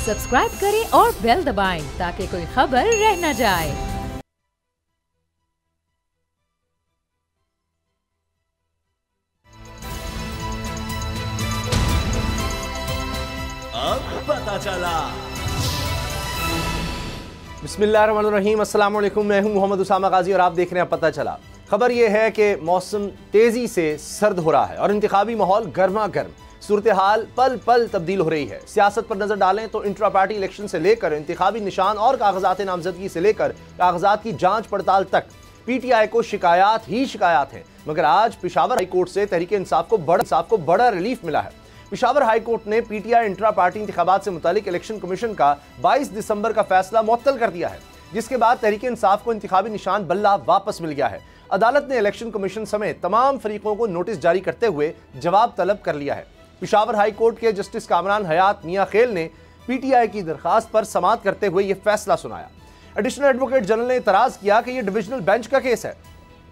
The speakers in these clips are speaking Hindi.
सब्सक्राइब करें और बेल दबाएं ताकि कोई खबर रह न जाए। अब पता चला। बिस्मिल्लाहिर्रहमानिर्रहीम, अस्सलाम वालेकुम। मैं हूं मोहम्मद उसामा गाजी और आप देख रहे हैं पता चला। खबर यह है कि मौसम तेजी से सर्द हो रहा है और इंतखाबी माहौल गर्मा गर्म। सूरत हाल पल पल तब्दील हो रही है। सियासत पर नजर डालें तो इंट्रा पार्टी इलेक्शन से लेकर इंतखाबी निशान और कागजात नामजदगी से लेकर कागजात की जांच पड़ताल तक PTI को शिकायत ही शिकायत है। मगर आज पेशावर हाई कोर्ट से तहरीक इंसाफ को बड़ा रिलीफ मिला है। पेशावर हाई कोर्ट ने PTI इंट्रा पार्टी इंतखाबात से मुतालिक इलेक्शन कमीशन का 22 दिसंबर का फैसला मुअत्तल कर दिया है, जिसके बाद तहरीक इंसाफ को इंतखाबी निशान बल्ला वापस मिल गया है। अदालत ने इलेक्शन कमीशन समेत तमाम फरीकों को नोटिस जारी करते हुए जवाब तलब कर लिया है। पेशावर हाई कोर्ट के जस्टिस कामरान हयात मियां खेल ने PTI की दरखास्त पर समाअत करते हुए यह फैसला सुनाया। एडिशनल एडवोकेट जनरल ने इतराज किया कि यह डिविजनल बेंच का केस है,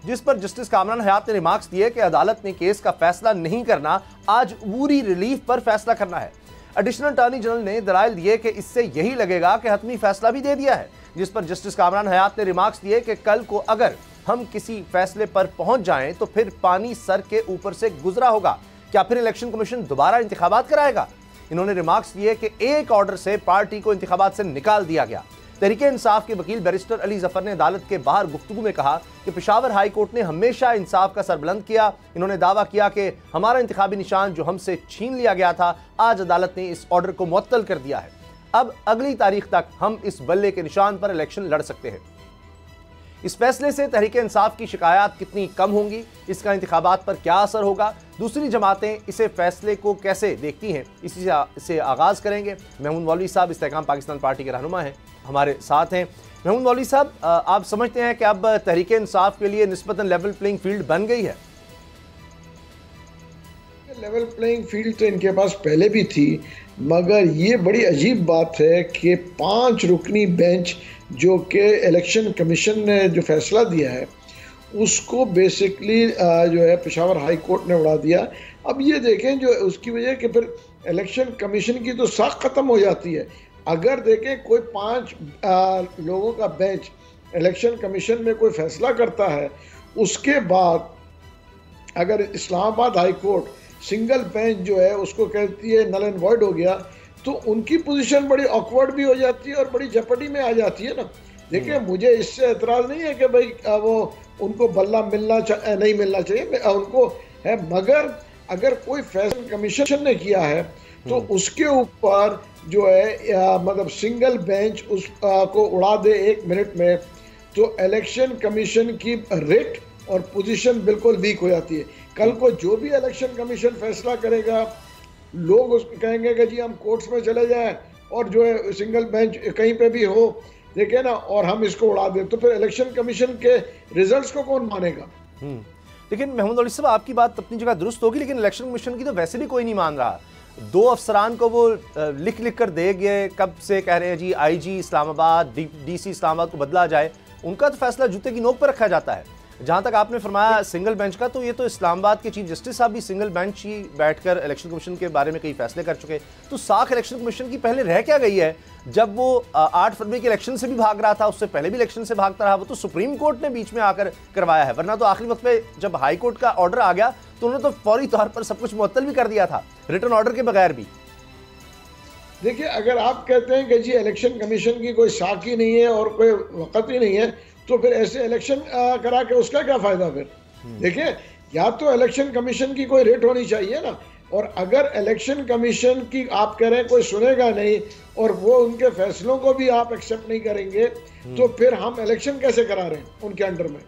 जिस पर जस्टिस कामरान हयात ने रिमार्क्स दिए कि अदालत ने केस का फैसला नहीं करना, आज अबूरी रिलीफ पर फैसला करना है। एडिशनल अटॉर्नी जनरल ने दलाइल दिए कि इससे यही लगेगा कि हतमी फैसला भी दे दिया है, जिस पर जस्टिस कामरान हयात ने रिमार्क्स दिए कि कल को अगर हम किसी फैसले पर पहुंच जाएं तो फिर पानी सर के ऊपर से गुजरा होगा। क्या फिर इलेक्शन कमीशन दोबारा इंतखाबात कराएगा? इन्होंने रिमार्क्स दिए कि एक ऑर्डर से पार्टी को इंतखाबात से निकाल दिया गया। तहरीक इंसाफ के वकील बैरिस्टर अली जफर ने अदालत के बाहर गुफ्तगू में कहा कि पेशावर हाई कोर्ट ने हमेशा इंसाफ का सर बुलंद किया। इन्होंने दावा किया कि हमारा इंतखाबी निशान जो हमसे छीन लिया गया था, आज अदालत ने इस ऑर्डर को मुअत्तल कर दिया है। अब अगली तारीख तक हम इस बल्ले के निशान पर इलेक्शन लड़ सकते हैं। इस फैसले से तहरीक इंसाफ की शिकायत कितनी कम होंगी, इसका इंतखाबात पर क्या असर होगा, दूसरी जमातें इसे फैसले को कैसे देखती हैं, इसी से आगाज़ करेंगे। महमूद मौलवी साहब इस्तेकाम पाकिस्तान पार्टी के रहनुमा हैं, हमारे साथ हैं। महमूद मौलवी साहब, आप समझते हैं कि अब तहरीक इंसाफ के लिए निस्बतन लेवल प्लेइंग फील्ड बन गई है? लेवल प्लेइंग फील्ड तो इनके पास पहले भी थी, मगर ये बड़ी अजीब बात है कि 5 रुकनी बेंच जो कि इलेक्शन कमीशन ने जो फैसला दिया है उसको बेसिकली जो है पेशावर हाई कोर्ट ने उड़ा दिया। अब ये देखें जो उसकी वजह कि फिर इलेक्शन कमीशन की तो साख ख़त्म हो जाती है। अगर देखें कोई 5 लोगों का बेंच इलेक्शन कमीशन में कोई फैसला करता है, उसके बाद अगर Islamabad high court single bench जो है उसको कहती है नल एंड वॉइड हो गया, तो उनकी पोजीशन बड़ी ऑकवर्ड भी हो जाती है और बड़ी जपटी में आ जाती है ना। देखिए, मुझे इससे एतराज़ नहीं है कि भाई वो उनको बल्ला नहीं मिलना चाहिए, उनको है, मगर अगर कोई फैसला कमीशन ने किया है तो उसके ऊपर जो है मतलब सिंगल बेंच उस को उड़ा दे 1 मिनट में, तो इलेक्शन कमीशन की रेट और पोजीशन बिल्कुल वीक हो जाती है। कल को जो भी इलेक्शन कमीशन फैसला करेगा, लोग उसको कहेंगे कि जी हम कोर्ट्स में चले जाएं और जो है सिंगल बेंच कहीं पे भी हो, देखे ना, और हम इसको उड़ा दें, तो फिर इलेक्शन कमीशन के रिजल्ट्स को कौन मानेगा? लेकिन महमूद मौलवी साहब, आपकी बात अपनी जगह दुरुस्त होगी, लेकिन इलेक्शन कमीशन की तो वैसे भी कोई नहीं मान रहा। 2 अफसरान को वो लिख कर दे गए, कब से कह रहे हैं जी IG इस्लामाबाद, DC इस्लामाबाद को बदला जाए, उनका तो फैसला जूते की नोक पर रखा जाता है। जहाँ तक आपने फरमाया सिंगल बेंच का, तो ये तो इस्लामाबाद के चीफ जस्टिस साहब भी सिंगल बेंच ही बैठकर इलेक्शन कमीशन के बारे में कई फैसले कर चुके। तो साख इलेक्शन कमीशन की पहले रह क्या गई है? जब वो 8 फरवरी के इलेक्शन से भी भाग रहा था, उससे पहले भी इलेक्शन से भागता रहा, वो तो सुप्रीम कोर्ट ने बीच में आकर करवाया है, वरना तो आखिरी वक्त पे जब हाई कोर्ट का ऑर्डर आ गया तो उन्होंने तो फौरी तौर पर सब कुछ मुअत्तल भी कर दिया था, रिटर्न ऑर्डर के बगैर भी। देखिए, अगर आप कहते हैं कि जी इलेक्शन कमीशन की कोई साख ही नहीं है और कोई वक़्त ही नहीं है, तो फिर ऐसे इलेक्शन करा के उसका क्या फ़ायदा? फिर देखिए, या तो इलेक्शन कमीशन की कोई रेट होनी चाहिए ना, और अगर इलेक्शन कमीशन की आप कह रहे हैं कोई सुनेगा नहीं और वो उनके फैसलों को भी आप एक्सेप्ट नहीं करेंगे, तो फिर हम इलेक्शन कैसे करा रहे हैं उनके अंडर में?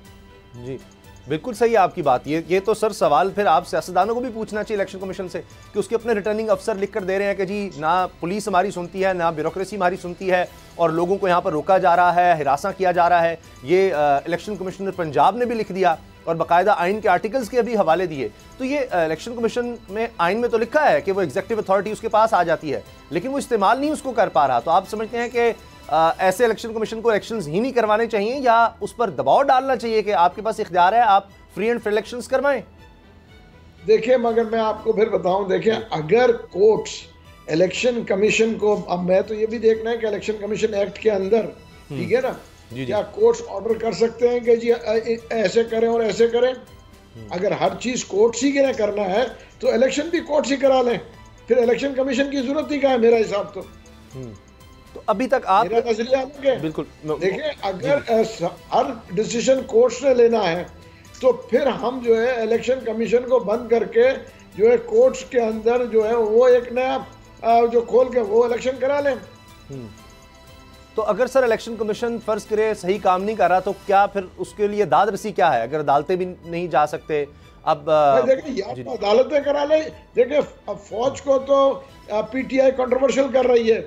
जी बिल्कुल सही है आपकी बात। ये तो सर सवाल फिर आप सियासतदानों को भी पूछना चाहिए इलेक्शन कमीशन से कि उसके अपने रिटर्निंग अफसर लिख कर दे रहे हैं कि जी ना पुलिस हमारी सुनती है, ना ब्यूरोक्रेसी हमारी सुनती है, और लोगों को यहाँ पर रोका जा रहा है, हिरासा किया जा रहा है। ये इलेक्शन कमिश्नर पंजाब ने भी लिख दिया और बाकायदा आइन के आर्टिकल्स के भी हवाले दिए। तो ये इलेक्शन कमीशन में आइन में तो लिखा है कि वो एग्जीक्यूटिव अथॉरिटी उसके पास आ जाती है, लेकिन वो इस्तेमाल नहीं उसको कर पा रहा। तो आप समझते हैं कि ऐसे इलेक्शन कमीशन को इलेक्शंस ही नहीं करवाने चाहिए या उस पर दबाव डालना चाहिए कि आपके पास इख्तियार है, आप फ्री एंड फेयर इलेक्शंस करवाएं? देखिए, मगर मैं आपको फिर बताऊं, देखिए, अगर कोर्ट्स इलेक्शन कमीशन को, अब मैं तो ये भी देखना है कि इलेक्शन कमीशन एक्ट के अंदर, ठीक है ना, क्या कोर्ट्स ऑर्डर कर सकते हैं कि जी ऐसे करें और ऐसे करें। अगर हर चीज कोर्ट्स ही के करना है तो इलेक्शन भी कोर्ट्स ही करा लें, फिर इलेक्शन कमीशन की जरूरत ही क्या है मेरा हिसाब तो। तो अभी तक आप, मेरा नजरिया अलग है। बिल्कुल देखिए, अगर हर डिसीजन कोर्ट्स ने लेना है तो फिर हम जो है इलेक्शन कमीशन को बंद करके जो है कोर्ट्स के अंदर जो है वो एक नया जो खोल के वो इलेक्शन करा लें। तो अगर सर इलेक्शन कमीशन फर्ज करे सही काम नहीं कर रहा तो क्या फिर उसके लिए दाद रसी क्या है? अगर अदालतें भी नहीं जा सकते, अब देखिए या तो अदालतें करा ले। देखिए फौज को तो पीटीआई कंट्रोवर्शियल कर रही है,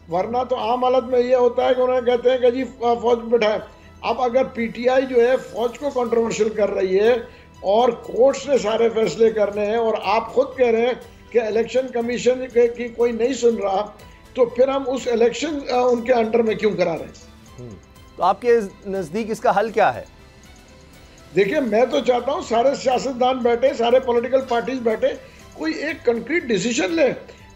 वरना तो आम हालत में ये होता है कि उन्हें कहते हैं कि जी फौज बैठाए। अब अगर पीटीआई जो है फौज को कंट्रोवर्शियल कर रही है और कोर्ट्स ने सारे फैसले करने हैं और आप खुद कह रहे हैं कि इलेक्शन कमीशन की कोई नहीं सुन रहा, तो फिर हम उस इलेक्शन उनके अंडर में क्यों करा रहे हैं? तो आपके नजदीक इसका हल क्या है? देखिए, मैं तो चाहता हूं सारे सियासतदान बैठे, सारे पॉलिटिकल पार्टीज बैठे, कोई एक कंक्रीट डिसीजन ले।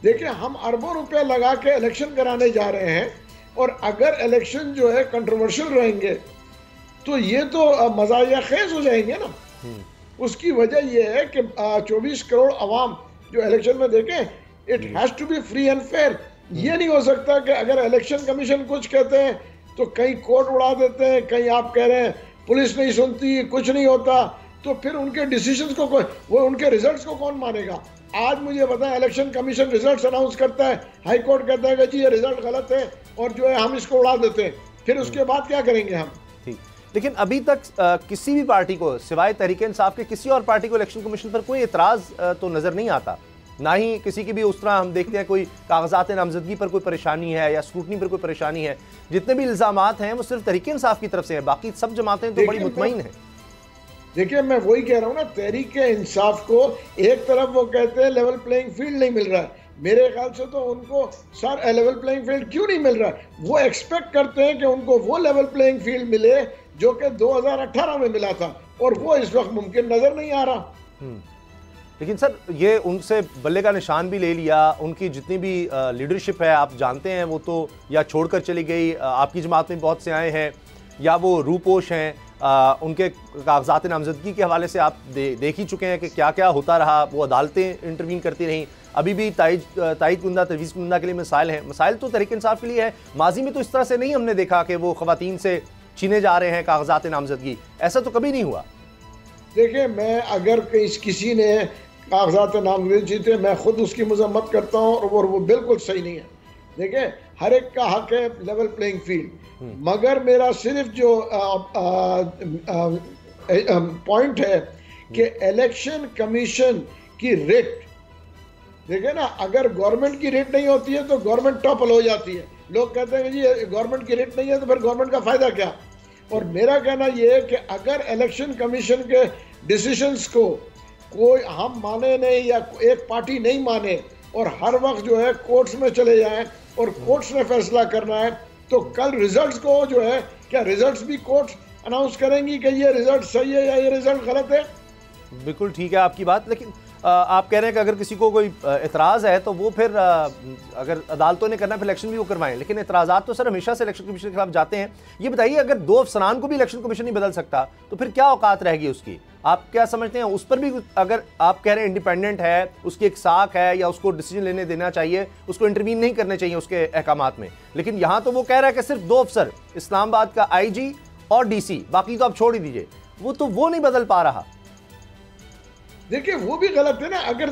देखिए, हम अरबों रुपया लगा के इलेक्शन कराने जा रहे हैं और अगर इलेक्शन जो है कंट्रोवर्शियल रहेंगे तो ये तो मजाया खेज हो जाएंगे ना। उसकी वजह यह है कि 24 करोड़ अवाम जो इलेक्शन में देखें, it has to be free and fair. ये नहीं हो सकता कि अगर इलेक्शन कमीशन कुछ कहते हैं तो कहीं कोर्ट उड़ा देते हैं, कहीं आप कह रहे हैं पुलिस नहीं सुनती, कुछ नहीं होता, तो फिर उनके डिसीजंस को वो उनके रिजल्ट्स को कौन मानेगा? आज मुझे बताएं, इलेक्शन कमीशन रिजल्ट्स अनाउंस करता है, हाई कोर्ट कहता है कि जी ये रिजल्ट गलत है और जो है हम इसको उड़ा देते हैं, फिर उसके बाद क्या करेंगे हम? ठीक, लेकिन अभी तक किसी भी पार्टी को सिवाय तहरीक इंसाफ के किसी और पार्टी को इलेक्शन कमीशन पर कोई एतराज तो नजर नहीं आता, ना ही किसी की भी उस तरह हम देखते हैं कोई कागजात नामजदगी पर कोई परेशानी है या स्क्रूटनी पर कोई परेशानी है। जितने भी इल्जामात हैं वो सिर्फ तहरीक इंसाफ की तरफ से हैं, बाकी सब जमातें तो बड़ी मुतमईन हैं। देखिए, मैं वही कह रहा हूँ ना, तहरीक इंसाफ को एक तरफ वो कहते हैं लेवल प्लेइंग फील्ड नहीं मिल रहा है, मेरे ख्याल से तो उनको सर लेवल प्लेइंग फील्ड क्यों नहीं मिल रहा है? वो एक्सपेक्ट करते हैं कि उनको वो लेवल प्लेइंग फील्ड मिले जो कि 2018 में मिला था और वो इस वक्त मुमकिन नजर नहीं आ रहा। लेकिन सर ये उनसे बल्ले का निशान भी ले लिया, उनकी जितनी भी लीडरशिप है आप जानते हैं वो तो या छोड़कर चली गई, आपकी जमात में बहुत से आए हैं या वो रूपोश हैं, उनके कागजात नामजदगी के हवाले से आप देख ही चुके हैं कि क्या क्या होता रहा, वो अदालतें इंटरवीन करती रहीं, अभी भी तायद कुंदा तजवीज़ कुंदा के लिए मसाइल हैं। मसाइल तो तहरीक इंसाफ के लिए है, माजी में तो इस तरह से नहीं हमने देखा कि वो ख़वातीन से छीने जा रहे हैं कागजात नामजदगी, ऐसा तो कभी नहीं हुआ। देखिए, मैं अगर किसी ने कागजात नामजदगी जीते, मैं खुद उसकी मजम्मत करता हूँ और वो बिल्कुल सही नहीं है। देखिए, हर एक का हक है लेवल प्लेइंग फील्ड, मगर मेरा सिर्फ जो पॉइंट है कि इलेक्शन कमीशन की रेट, देखिए ना, अगर गवर्नमेंट की रेट नहीं होती है तो गवर्नमेंट टॉपल हो जाती है। लोग कहते हैं कि जी गवर्नमेंट की रेट नहीं है तो फिर गवर्नमेंट का फायदा क्या? और मेरा कहना यह है कि अगर इलेक्शन कमीशन के डिसीजंस को कोई हम माने नहीं या एक पार्टी नहीं माने और हर वक्त जो है कोर्ट्स में चले जाएं और कोर्ट्स ने फैसला करना है, तो कल रिजल्ट्स को जो है, क्या रिजल्ट्स भी कोर्ट्स अनाउंस करेंगी कि ये रिजल्ट सही है या ये रिजल्ट गलत है? बिल्कुल ठीक है आपकी बात, लेकिन आप कह रहे हैं कि अगर किसी को कोई एतराज़ है तो वो फिर अगर अदालतों ने करना है फिर इलेक्शन भी वो करवाएं, लेकिन एतराज़ात तो सर हमेशा से इलेक्शन कमीशन के खिलाफ जाते हैं। ये बताइए, अगर दो अफसरान को भी इलेक्शन कमीशन नहीं बदल सकता तो फिर क्या औकात रहेगी उसकी? आप क्या समझते हैं उस पर भी, अगर आप कह रहे हैं इंडिपेंडेंट है, उसकी एक साख है या उसको डिसीजन लेने देना चाहिए, उसको इंटरवीन नहीं करने चाहिए उसके अहकामात में, लेकिन यहाँ तो वो कह रहा है कि सिर्फ दो अफसर, इस्लामाबाद का IG और DC, बाकी तो आप छोड़ ही दीजिए, वो नहीं बदल पा रहा। देखिए, वो भी गलत है ना। अगर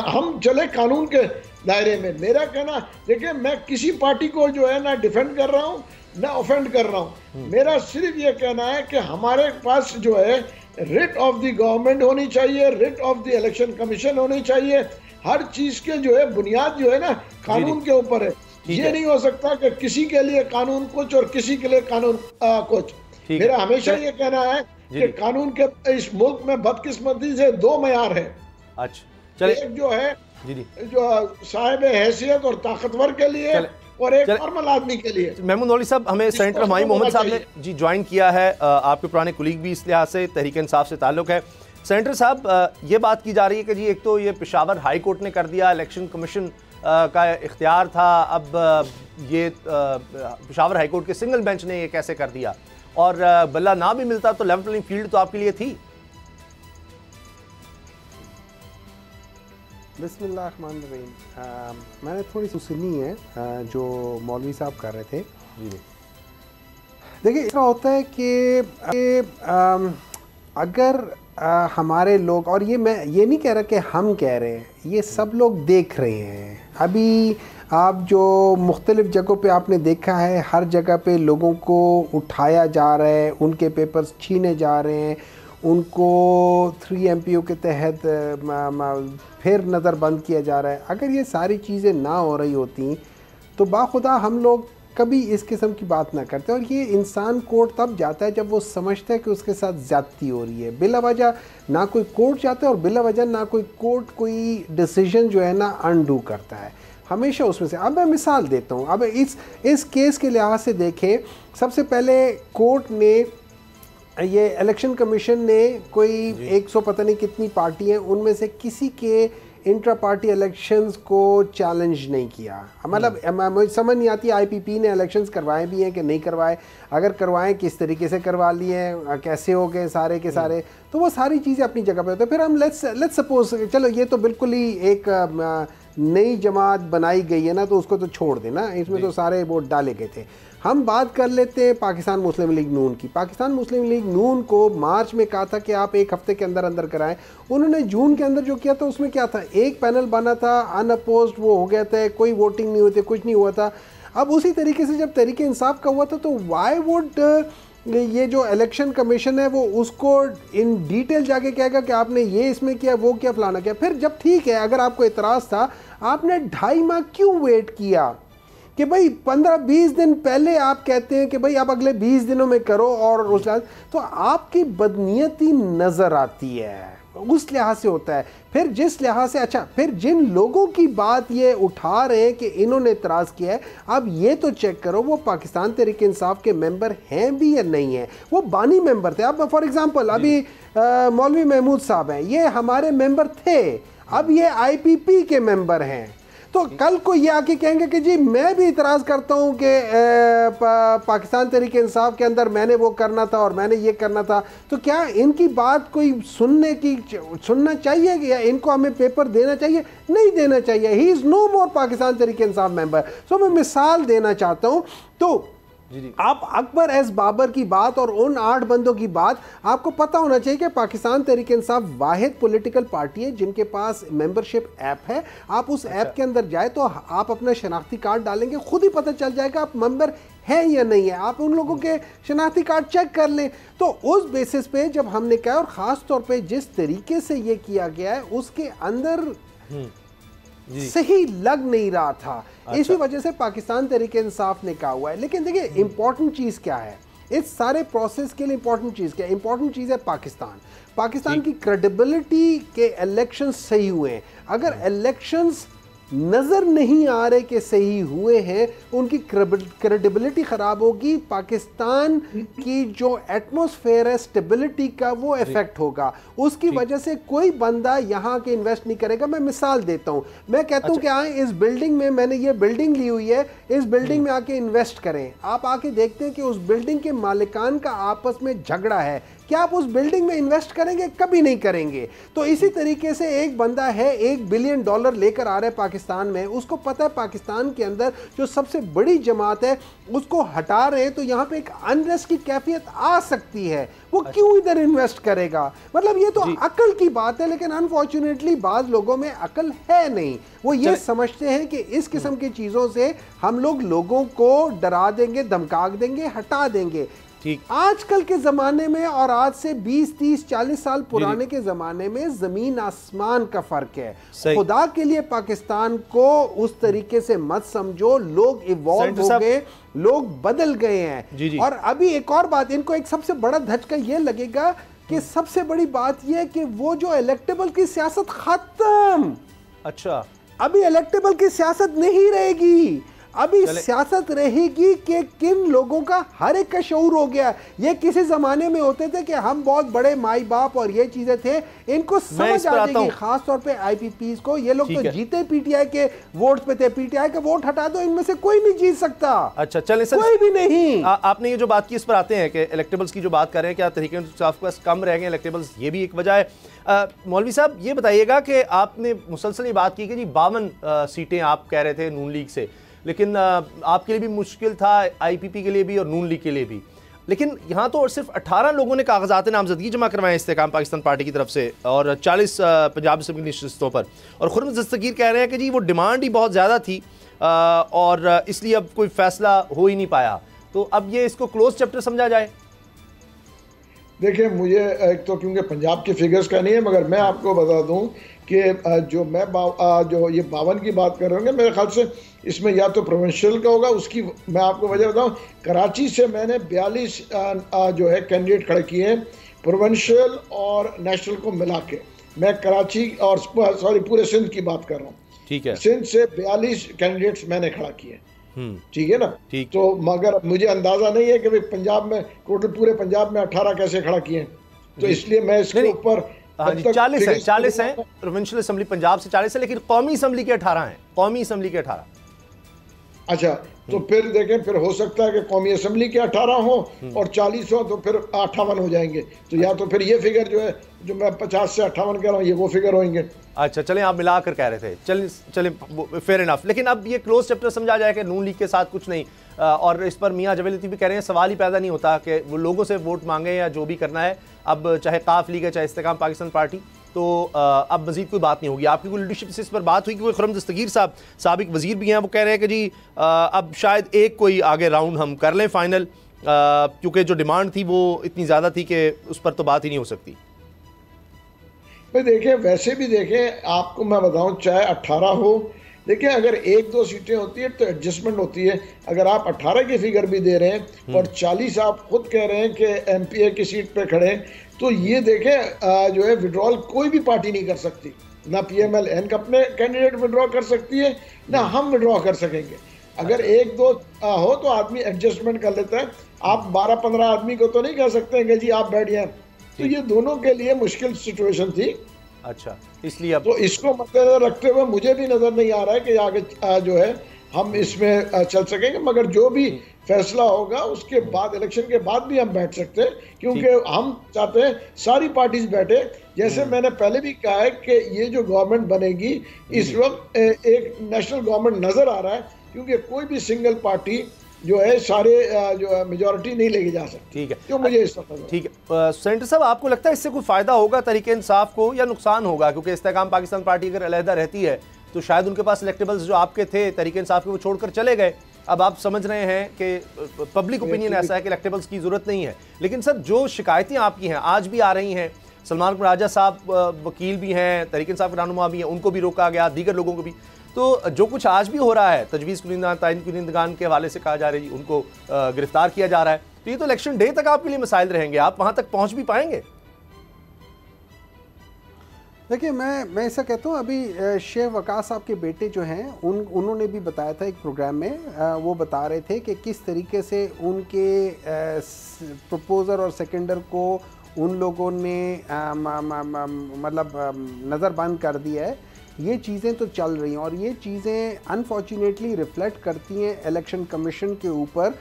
हम चले कानून के दायरे में, मेरा कहना, देखिए मैं किसी पार्टी को जो है ना डिफेंड कर रहा हूँ ना ऑफेंड कर रहा हूँ, मेरा सिर्फ ये कहना है कि हमारे पास जो है रिट ऑफ द गवर्नमेंट होनी चाहिए, writ of the election commission होनी चाहिए। हर चीज के जो है बुनियाद जो है ना कानून के ऊपर है। ये नहीं हो सकता कि किसी के लिए कानून कुछ और किसी के लिए कानून कुछ। मेरा हमेशा ये कहना है कि कानून के इस मुल्क में बदकिस्मती से दो मयार है। अच्छा, चलिए, एक जो है जो साहिब हैसियत और ताकतवर के लिए और एक नॉर्मल आदमी के लिए। महमूद मौलवी साहब, हमें सेनेटर हुमायूं मोहम्मद साहब ने जी ज्वाइन किया है, आपके पुराने कुलीग भी इस लिहाज से तहरीक इंसाफ से ताल्लुक है। सेनेटर साहब, ये बात की जा रही है कि जी एक तो ये पेशावर हाई कोर्ट ने कर दिया, इलेक्शन कमीशन का इख्तियार था, अब ये पेशावर हाईकोर्ट के सिंगल बेंच ने ये कैसे कर दिया? और बल्ला ना भी मिलता तो लेवल प्लेइंग फील्ड तो आपके लिए थी। बिस्मिल्लाहिर्रहमानिर्रहीम। मैंने थोड़ी सी सुनी है जो मौलवी साहब कर रहे थे। देखिए, ऐसा होता है कि अगर हमारे लोग, और ये मैं ये नहीं कह रहा कि हम कह रहे हैं, ये सब लोग देख रहे हैं। अभी आप जो मुख्तलिफ़ जगहों पे आपने देखा है, हर जगह पे लोगों को उठाया जा रहा है, उनके पेपर्स छीने जा रहे हैं, उनको 3 MPO के तहत फिर नज़रबंद किया जा रहा है। अगर ये सारी चीज़ें ना हो रही होती तो बाखुदा हम लोग कभी इस किस्म की बात ना करते। और ये इंसान कोर्ट तब जाता है जब वो समझता है कि उसके साथ ज़्यादती हो रही है। बिला वजह ना कोई कोर्ट जाता है और बिला वजह ना कोई कोर्ट कोई डिसीजन जो है ना अनडू करता है, हमेशा उसमें से। अब मैं मिसाल देता हूँ। अब इस केस के लिहाज से देखें, सबसे पहले कोर्ट ने, ये इलेक्शन कमीशन ने कोई 100 पता नहीं कितनी पार्टी हैं, उनमें से किसी के इंट्रा पार्टी इलेक्शंस को चैलेंज नहीं किया। मतलब मुझे समझ नहीं आती IPP ने इलेक्शंस करवाए भी हैं कि नहीं करवाए, अगर करवाएं किस तरीके से करवा लिए हैं, कैसे हो गए सारे के सारे, तो वो सारी चीज़ें अपनी जगह पे होती है। फिर हम लेट्स सपोज, चलो ये तो बिल्कुल ही एक नई जमात बनाई गई है ना, तो उसको तो छोड़ देना, इसमें तो सारे वोट डाले गए थे। हम बात कर लेते हैं पाकिस्तान मुस्लिम लीग नून की। पाकिस्तान मुस्लिम लीग नून को मार्च में कहा था कि आप 1 हफ्ते के अंदर अंदर कराएं। उन्होंने जून के अंदर जो किया था उसमें क्या था, एक पैनल बना था, अनअपोज्ड वो हो गया था, कोई वोटिंग नहीं हुई थी, कुछ नहीं हुआ था। अब उसी तरीके से जब तहरीक इंसाफ का हुआ था तो वाई वुड ये जो इलेक्शन कमीशन है वो उसको इन डिटेल जाके कहेगा कि आपने ये इसमें किया, वो किया, फलाना किया। फिर जब ठीक है, अगर आपको इतराज़ था, आपने 2.5 माह क्यों वेट किया कि भाई 15-20 दिन पहले आप कहते हैं कि भाई आप अगले 20 दिनों में करो, और उस तो आपकी बदनीयती नज़र आती है, उस लिहाज से होता है। फिर जिस लिहाज से, अच्छा, फिर जिन लोगों की बात ये उठा रहे हैं कि इन्होंने इतराज़ किया है, अब ये तो चेक करो वो पाकिस्तान तहरीक इंसाफ के मेंबर हैं भी या नहीं है। वो बानी मेंबर थे। अब फॉर एग्जांपल अभी मौलवी महमूद साहब हैं, ये हमारे मेंबर थे, अब ये IPP के मेंबर हैं। तो कल को ये आके कहेंगे कि जी मैं भी इतराज़ करता हूँ कि पाकिस्तान तहरीक इंसाफ के अंदर मैंने वो करना था और मैंने ये करना था, तो क्या इनकी बात कोई सुनना चाहिए कि या इनको हमें पेपर देना चाहिए? नहीं देना चाहिए। He is no more Pakistan Tehreek Insaf member. So मैं मिसाल देना चाहता हूँ। तो आप अकबर एस बाबर की बात और उन 8 बंदों की बात, आपको पता होना चाहिए कि पाकिस्तान तहरीक इंसाफ वाहिद पॉलिटिकल पार्टी है जिनके पास मेंबरशिप ऐप है। आप उस ऐप के अंदर जाए तो आप अपना शनाख्ती कार्ड डालेंगे, खुद ही पता चल जाएगा आप मेंबर है या नहीं है। आप उन लोगों के शनाख्ती कार्ड चेक कर लें। तो उस बेसिस पे जब हमने कहा, और ख़ास तौर पे जिस तरीके से ये किया गया है उसके अंदर सही लग नहीं रहा था। अच्छा। इसी वजह से पाकिस्तान तहरीक इंसाफ ने कहा हुआ है। लेकिन देखिए इंपॉर्टेंट चीज़ क्या है इस सारे प्रोसेस के लिए? इंपॉर्टेंट चीज़ क्या है? इंपॉर्टेंट चीज़ है पाकिस्तान की क्रेडिबिलिटी के इलेक्शंस सही हुए हैं। अगर इलेक्शंस नज़र नहीं आ रहे कि सही हुए हैं, उनकी क्रेडिबिलिटी ख़राब होगी। पाकिस्तान की जो एटमॉस्फेयर है स्टेबिलिटी का, वो इफेक्ट होगा। उसकी वजह से कोई बंदा यहाँ के इन्वेस्ट नहीं करेगा। मैं मिसाल देता हूँ, मैं कहता हूँ कि आए इस बिल्डिंग में, मैंने ये बिल्डिंग ली हुई है, इस बिल्डिंग में आके इन्वेस्ट करें। आप आके देखते हैं कि उस बिल्डिंग के मालिकान का आपस में झगड़ा है, क्या आप उस बिल्डिंग में इन्वेस्ट करेंगे? कभी नहीं करेंगे। तो इसी तरीके से एक बंदा है $1 बिलियन लेकर आ रहा है पाकिस्तान में, उसको पता है पाकिस्तान के अंदर जो सबसे बड़ी जमात है उसको हटा रहे हैं तो यहाँ पे एक अनरेस्ट की कैफियत आ सकती है, वो क्यों इधर इन्वेस्ट करेगा? मतलब ये तो अकल की बात है, लेकिन अनफॉर्चुनेटली बाज लोगों में अकल है नहीं। वो ये समझते हैं कि इस किस्म की चीज़ों से हम लोग लोगों को डरा देंगे, धमका देंगे, हटा देंगे। आजकल के ज़माने में और आज से 20, 30, 40 साल पुराने के ज़माने में ज़मीन आसमान का फ़र्क है। खुदा के लिए पाकिस्तान को उस तरीके से मत समझो। लोग इवॉल्व हो गए, लोग बदल गए हैं। और अभी एक और बात, इनको एक सबसे बड़ा धचका ये लगेगा कि सबसे बड़ी बात यह है कि वो जो इलेक्टेबल की सियासत खत्म। अच्छा, अभी इलेक्टेबल की सियासत नहीं रहेगी। अभी सियासत रहेगी कि किन लोगों का हर एक का शऊर हो गया। ये किसी जमाने में होते थे कि हम बहुत बड़े माई बाप और ये चीजें थे, इनको समझ आ जाएगी, खास तौर पे आईपीपीस को। ये लोग तो जीते पीटीआई के वोट पे थे, पीटीआई का वोट हटा दो, इनमें से कोई नहीं जीत सकता। अच्छा चले सर, कोई भी नहीं। आपने ये जो बात की, इस पर आते हैं कि इलेक्टेबल्स की जो बात कर रहे हैं, क्या तहरीक इंसाफ के पास कम रह गए इलेक्टेबल्स, ये भी एक वजह है। मौलवी साहब ये बताइएगा कि आपने मुसलसल ये बात की कि जी 52 सीटें आप कह रहे थे नून लीग से, लेकिन आपके लिए भी मुश्किल था, आईपीपी के लिए भी और नून लीग के लिए भी, लेकिन यहाँ तो सिर्फ 18 लोगों ने कागजात नामजदगी जमा करवाए इस्तेकाम पाकिस्तान पार्टी की तरफ से और 40 पंजाब असेंबली नशिस्तों पर, और खुर्रम दस्तगीर कह रहे हैं कि जी वो डिमांड ही बहुत ज़्यादा थी और इसलिए अब कोई फैसला हो ही नहीं पाया। तो अब ये इसको क्लोज चैप्टर समझा जाए? देखिए, मुझे एक तो क्योंकि पंजाब के फिगर्स का नहीं है, मगर मैं आपको बता दूं कि जो मैं जो ये 52 की बात कर रहे हैं, मेरे ख्याल से इसमें या तो प्रोविंशियल का होगा, उसकी मैं आपको वजह बताऊं। कराची से मैंने 42 जो है कैंडिडेट खड़े किए हैं, प्रोविंशियल और नेशनल को मिला के। मैं कराची और सॉरी पूरे सिंध की बात कर रहा हूँ, ठीक है। सिंध से 42 कैंडिडेट्स मैंने खड़ा किए, ठीक है ना। ठीक। तो मगर मुझे अंदाजा नहीं है कि भाई पंजाब में टोटल पूरे पंजाब में 18 कैसे खड़ा किए हैं, तो इसलिए मैं इसके ऊपर 40 हैं प्रोविंशियल असेंबली पंजाब से 40 है, लेकिन कौमी असेंबली के 18 हैं, कौमी असेंबली के 18। अच्छा, तो फिर देखें, फिर हो सकता है कि कौमी असेंबली के 18 हो और 40 हो, तो फिर 58 हो जाएंगे। तो या तो फिर ये फिगर जो है, जो मैं 50 से 58 कह रहा हूँ, ये वो फिगर होंगे। अच्छा चलें, आप मिलाकर कह रहे थे, चलें फेयर इनफ। लेकिन अब ये क्लोज चैप्टर समझा जाए कि नून लीग के साथ कुछ नहीं, और इस पर मियां जावेद लतीफ़ भी कह रहे हैं सवाल ही पैदा नहीं होता कि वो लोगों से वोट मांगे या जो भी करना है, अब चाहे काफ लीग है चाहे इस्तेकाम पाकिस्तान पार्टी, तो अब मजीद कोई बात नहीं होगी। आपकी कोई लीडरशिप से इस पर बात हुई? क्योंकि खुर्रम दस्तगीर साहब साबिक वजीर भी हैं, वो कह रहे हैं कि जी अब शायद एक कोई आगे राउंड हम कर लें फाइनल, क्योंकि जो डिमांड थी वो इतनी ज़्यादा थी कि उस पर तो बात ही नहीं हो सकती। भाई देखिए, वैसे भी देखें, आपको मैं बताऊं, चाहे 18 हो, देखिए अगर 1-2 सीटें होती है तो एडजस्टमेंट होती है। अगर आप 18 की फिगर भी दे रहे हैं और 40 आप खुद कह रहे हैं कि एमपीए की सीट पे खड़े हैं, तो ये देखें जो है विड्रॉल कोई भी पार्टी नहीं कर सकती, ना पीएमएल-एन का अपने कैंडिडेट विड्रॉ कर सकती है, ना हम विड्रॉ कर सकेंगे। अगर 1-2 हो तो आदमी एडजस्टमेंट कर लेता है। आप 12-15 आदमी को तो नहीं कह सकते हैं कि जी आप बैठ जाएं, तो ये दोनों के लिए मुश्किल सिचुएशन थी। अच्छा, इसलिए अब तो इसको मद्देनजर रखते हुए मुझे भी नजर नहीं आ रहा है कि आगे जो है हम इसमें चल सकेंगे, मगर जो भी फैसला होगा उसके बाद, इलेक्शन के बाद भी हम बैठ सकते हैं, क्योंकि हम चाहते हैं सारी पार्टीज बैठे। जैसे मैंने पहले भी कहा है कि ये जो गवर्नमेंट बनेगी, इस वक्त एक नेशनल गवर्नमेंट नजर आ रहा है, क्योंकि कोई भी सिंगल पार्टी जो है सारे जो है मेजॉरिटी नहीं लेके जा सकती। ठीक है, क्यों मुझे इस वक्त ठीक है। सेनेटर साहब, आपको लगता है इससे कोई फायदा होगा तहरीक इंसाफ को या नुकसान होगा? क्योंकि इस्तेकाम पाकिस्तान पार्टी अगर अलहदा रहती है तो शायद उनके पास इलेक्टेबल्स जो आपके थे तहरीक इंसाफ के, वो छोड़कर चले गए। अब आप समझ रहे हैं कि पब्लिक ओपिनियन ऐसा है कि इलेक्टेबल्स की जरूरत नहीं है, लेकिन सर जो शिकायतें आपकी हैं आज भी आ रही हैं, सलमान राजा साहब वकील भी हैं, तहरीक इंसाफ के रहनुमा भी हैं, उनको भी रोका गया, दीगर लोगों को भी, तो जो कुछ आज भी हो रहा है, तजवीज़ कुनिंदा ताइन कुनिंदगान के हवाले से कहा जा रही है, उनको गिरफ्तार किया जा रहा है, तो ये तो इलेक्शन डे तक आपके लिए मसाइल रहेंगे, आप वहां तक पहुंच भी पाएंगे? देखिए, मैं ऐसा कहता हूँ, अभी शेख वकास साहब के बेटे जो हैं उन्होंने भी बताया था एक प्रोग्राम में, वो बता रहे थे कि किस तरीके से उनके प्रपोज़र और सेकेंडर को उन लोगों ने मतलब नज़रबंद कर दिया है। ये चीज़ें तो चल रही हैं और ये चीज़ें अनफॉर्चुनेटली रिफ्लेक्ट करती हैं इलेक्शन कमीशन के ऊपर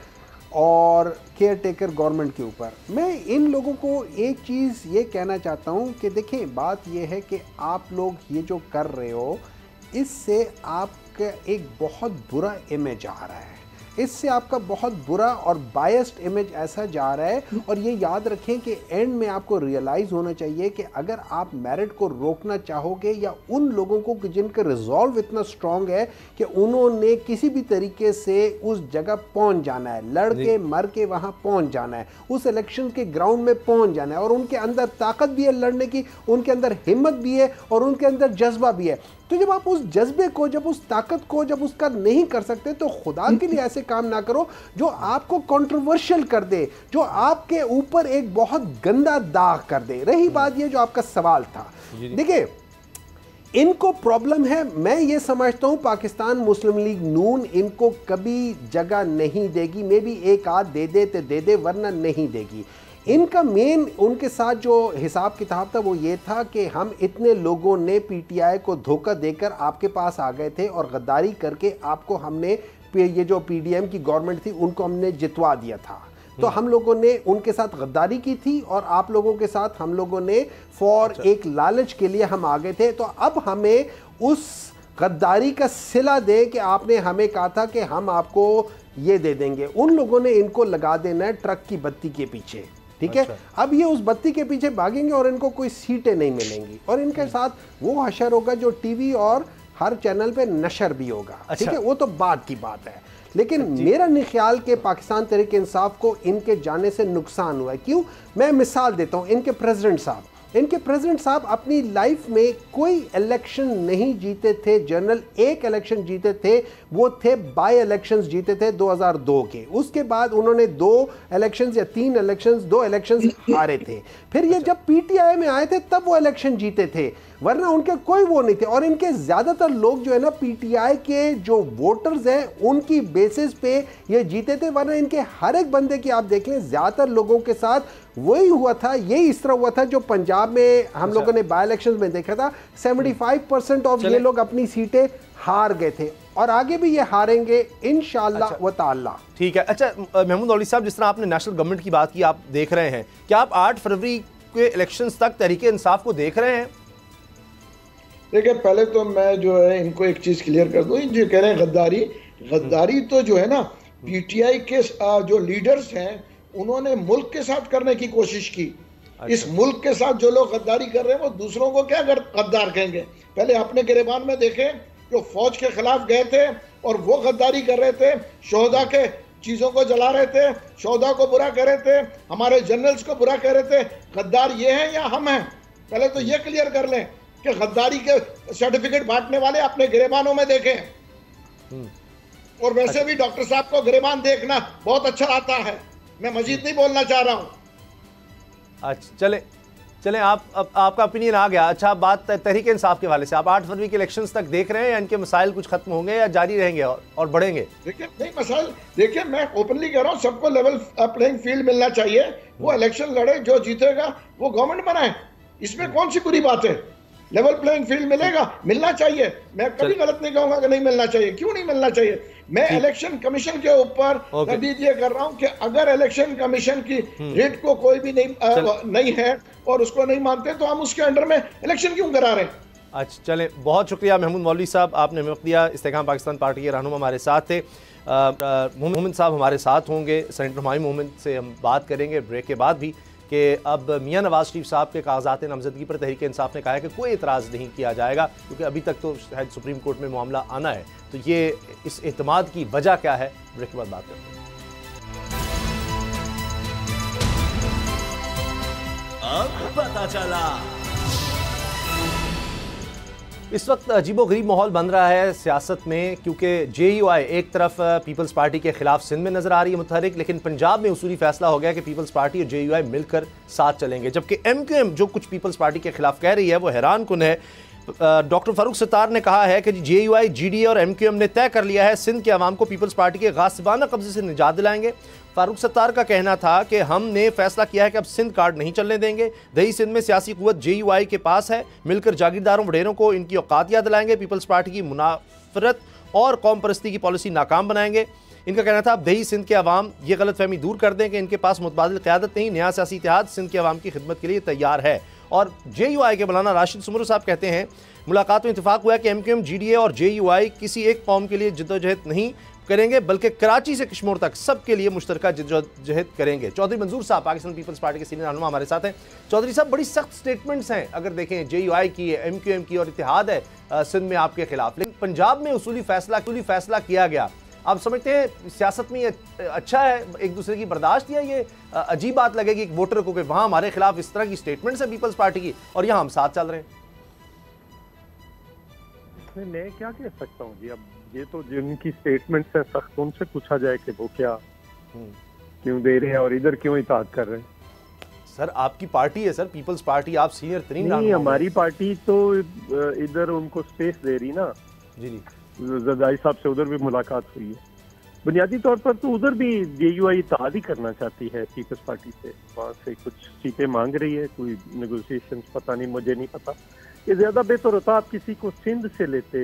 और केयर टेकर गवर्नमेंट के ऊपर। मैं इन लोगों को एक चीज़ ये कहना चाहता हूँ कि देखें, बात ये है कि आप लोग ये जो कर रहे हो, इससे आपका एक बहुत बुरा इमेज आ रहा है, इससे आपका बहुत बुरा और बायस्ड इमेज ऐसा जा रहा है। और ये याद रखें कि एंड में आपको रियलाइज़ होना चाहिए कि अगर आप मेरिट को रोकना चाहोगे या उन लोगों को जिनका रिजॉल्व इतना स्ट्रांग है कि उन्होंने किसी भी तरीके से उस जगह पहुंच जाना है, लड़ के मर के वहां पहुंच जाना है, उस इलेक्शन के ग्राउंड में पहुंच जाना है, और उनके अंदर ताकत भी है लड़ने की, उनके अंदर हिम्मत भी है और उनके अंदर जज्बा भी है। तो जब आप उस जज्बे को, जब उस ताकत को जब उसका नहीं कर सकते, तो खुदा के लिए ऐसे काम ना करो जो आपको कंट्रोवर्शियल कर दे, जो आपके ऊपर एक बहुत गंदा दाग कर दे। रही बात ये जो आपका सवाल था, देखिए इनको प्रॉब्लम है। मैं ये समझता हूँ पाकिस्तान मुस्लिम लीग नून इनको कभी जगह नहीं देगी। मे बी एक आध दे दे तो दे दे, वरना नहीं देगी। इनका मेन उनके साथ जो हिसाब किताब था वो ये था कि हम इतने लोगों ने पीटीआई को धोखा देकर आपके पास आ गए थे और गद्दारी करके आपको हमने ये जो पीडीएम की गवर्नमेंट थी उनको हमने जितवा दिया था। तो हम लोगों ने उनके साथ गद्दारी की थी और आप लोगों के साथ हम लोगों ने फॉर एक लालच के लिए हम आ गए थे। तो अब हमें उस गद्दारी का सिला दे कि आपने हमें कहा था कि हम आपको ये दे देंगे। उन लोगों ने इनको लगा देना है ट्रक की बत्ती के पीछे, ठीक है। अब ये उस बत्ती के पीछे भागेंगे और इनको कोई सीटें नहीं मिलेंगी और इनके साथ वो हशर होगा जो टीवी और हर चैनल पे नशर भी होगा, ठीक है। वो तो बाद की बात है, लेकिन मेरा नहीं ख्याल कि पाकिस्तान तहरीक इंसाफ को इनके जाने से नुकसान हुआ है। क्यों? मैं मिसाल देता हूँ। इनके प्रेसिडेंट साहब अपनी लाइफ में कोई इलेक्शन नहीं जीते थे जनरल। एक इलेक्शन जीते थे, वो थे बाई इलेक्शंस जीते थे 2002 के। उसके बाद उन्होंने 2 इलेक्शंस या 3 इलेक्शंस 2 इलेक्शंस हारे थे। फिर ये जब पीटीआई में आए थे तब वो इलेक्शन जीते थे, वरना उनके कोई वो नहीं थे। और इनके ज़्यादातर लोग जो है ना पीटीआई के जो वोटर्स हैं उनकी बेसिस पे ये जीते थे, वरना इनके हर एक बंदे की आप देख लें ज़्यादातर लोगों के साथ वही हुआ था। यही इस तरह हुआ था जो पंजाब में हम लोगों ने बाई इलेक्शन में देखा था। 75% ऑफ ये लोग अपनी सीटें हार गए थे और आगे भी ये हारेंगे इंशाअल्लाह व ताला। ठीक है। अच्छा महमूद मौलवी साहब, जिस तरह आपने नेशनल गवर्नमेंट की बात की, आप देख रहे हैं, क्या आप 8 फरवरी के इलेक्शंस तक तहरीक इंसाफ को देख रहे हैं? देखिए, पहले तो मैं जो है इनको एक चीज क्लियर कर दूं। जो कह रहे हैं गद्दारी तो जो है ना पीटीआई के जो लीडर्स हैं उन्होंने मुल्क के साथ करने की कोशिश की। इस मुल्क के साथ जो लोग गद्दारी कर रहे हैं वो दूसरों को क्या गद्दार कहेंगे? पहले अपने गिरबान में देखें, जो फौज के खिलाफ गए थे और वो गद्दारी कर रहे थे, शोहदा के चीजों को जला रहे थे, शोहदा को बुरा कह रहे थे, हमारे जनरल्स को बुरा कह रहे थे। गद्दार ये हैं या हम हैं? पहले तो ये क्लियर कर लें कि गद्दारी के सर्टिफिकेट बांटने वाले अपने गिरेबानों में देखें। और वैसे भी डॉक्टर साहब को गिरेबान देखना बहुत अच्छा आता है, मैं मजीद नहीं बोलना चाह रहा हूं। अच्छा चले आपका ओपिनियन आ गया। अच्छा, बात तहरीक इंसाफ के वाले से, आप 8 फरवरी के इलेक्शंस तक देख रहे हैं या इनके मसाइल कुछ खत्म होंगे या जारी रहेंगे और बढ़ेंगे? देखिए, नहीं मसाइल, देखिए मैं ओपनली कह रहा हूं, सबको लेवल प्लेइंग फील्ड मिलना चाहिए। वो इलेक्शन लड़े, जो जीतेगा वो गवर्नमेंट बनाए, इसमें कौन सी बुरी बात है? लेवल प्लेइंग फील्ड मिलना चाहिए। मैं कभी गलत नहीं कहूंगा कि नहीं मिलना चाहिए। क्यों नहीं मिलना चाहिए? मैं इलेक्शन कमीशन के ऊपर तबदील ये कर रहा हूं कि अगर इलेक्शन कमीशन की रेट को कोई भी नहीं है और उसको नहीं मानते तो हम उसके अंडर में इलेक्शन क्यों करा रहे हैं? अच्छा, चलें, बहुत शुक्रिया महमूद मौलवी साहब, आपने वक्त दिया। इस्तेकाम पाकिस्तान पार्टी के रहनुमा हमारे साथ थे। मोमिन साहब हमारे साथ होंगे, सेनेटर हुमायूं मोमिन से हम बात करेंगे ब्रेक के बाद भी कि अब मियां नवाज शरीफ साहब के कागजात नामजदगी पर तहरीक इंसाफ ने कहा है कि कोई एतराज़ नहीं किया जाएगा, क्योंकि अभी तक तो शायद सुप्रीम कोर्ट में मामला आना है। तो ये इस एतमाद की वजह क्या है, ब्रेक के बाद बात करते हैं। अब पता चला। इस वक्त अजीबोगरीब माहौल बन रहा है सियासत में, क्योंकि जेयूआई एक तरफ पीपल्स पार्टी के खिलाफ सिंध में नजर आ रही है मुतहरिक, लेकिन पंजाब में उसूली फैसला हो गया कि पीपल्स पार्टी और जेयूआई मिलकर साथ चलेंगे। जबकि एमक्यूएम जो कुछ पीपल्स पार्टी के खिलाफ कह रही है वो हैरान कुन है। डॉक्टर फारूक सत्तार ने कहा है कि जेयूआई, जीडीए और एमक्यूएम ने तय कर लिया है सिंध के अवाम को पीपल्स पार्टी के गासिबाना कब्जे से निजात दिलाएंगे। फारूक सत्तार का कहना था कि हमने फैसला किया है कि अब सिंध कार्ड नहीं चलने देंगे। दही सिंध में सियासी कुव्वत जेयूआई के पास है, मिलकर जागीरदारों वडेरों को इनकी औकात याद दिलाएंगे, पीपल्स पार्टी की मुनाफरत और कौम परस्ती की पॉलिसी नाकाम बनाएंगे। इनका कहना था अब दही सिंध के अवाम ये गलतफहमी दूर कर दें कि इनके पास मुतबादिल क़यादत नहीं, नया सियासी इत्तेहाद सिंध के अवाम की खिदमत के लिए तैयार है। और जेयूआई के मौलाना राशिद सुमरू साहब कहते हैं मुलाकात में इत्तेफाक हुआ कि एमक्यूएम, जीडीए और जेयूआई किसी एक कौम के लिए जद्दोजहद नहीं करेंगे, बल्कि कराची से कश्मीर तक सबके लिए मुश्तरका जद्दोजहद करेंगे। चौधरी मंजूर साहब पाकिस्तान पीपल्स पार्टी के सीनियर रहनुमा हमारे साथ हैं। चौधरी साहब, बड़ी सख्त स्टेटमेंट्स हैं, अगर देखें जेयूआई की, एमक्यूएम की, और इत्तेहाद है सिंध में आपके खिलाफ, लेकिन पंजाब में उसूली फैसला किया गया। आप समझते हैं सियासत में अच्छा है, एक दूसरे की बर्दाश्त, या ये अजीब बात लगेगी एक वोटर को कि वहाँ हमारे खिलाफ इस तरह की स्टेटमेंट्स है पीपल्स पार्टी की और यहाँ हम साथ चल रहे हैं? मैं क्या कह सकता हूँ जी, अब ये तो जिनकी स्टेटमेंट्स हैं सख्त, उनसे पूछा जाए कि वो क्या क्यों दे रहे हैं और इधर क्यों इताद कर रहे हैं। सर आपकी पार्टी है सर, पीपल्स पार्टी, आप सीनियर तरीन नहीं, हमारी पार्टी तो इधर उनको स्पेस दे रही ना। जी जी, जरदारी साहब से उधर भी मुलाकात हुई है। बुनियादी तौर पर तो उधर भी जेयूआई इत्तेहाद ही करना चाहती है पीपल्स पार्टी से, वहाँ से कुछ सीटें मांग रही है, कोई नेगोशिएशन पता नहीं, मुझे नहीं पता। ये ज्यादा बेहतर होता आप किसी को सिंध से लेते,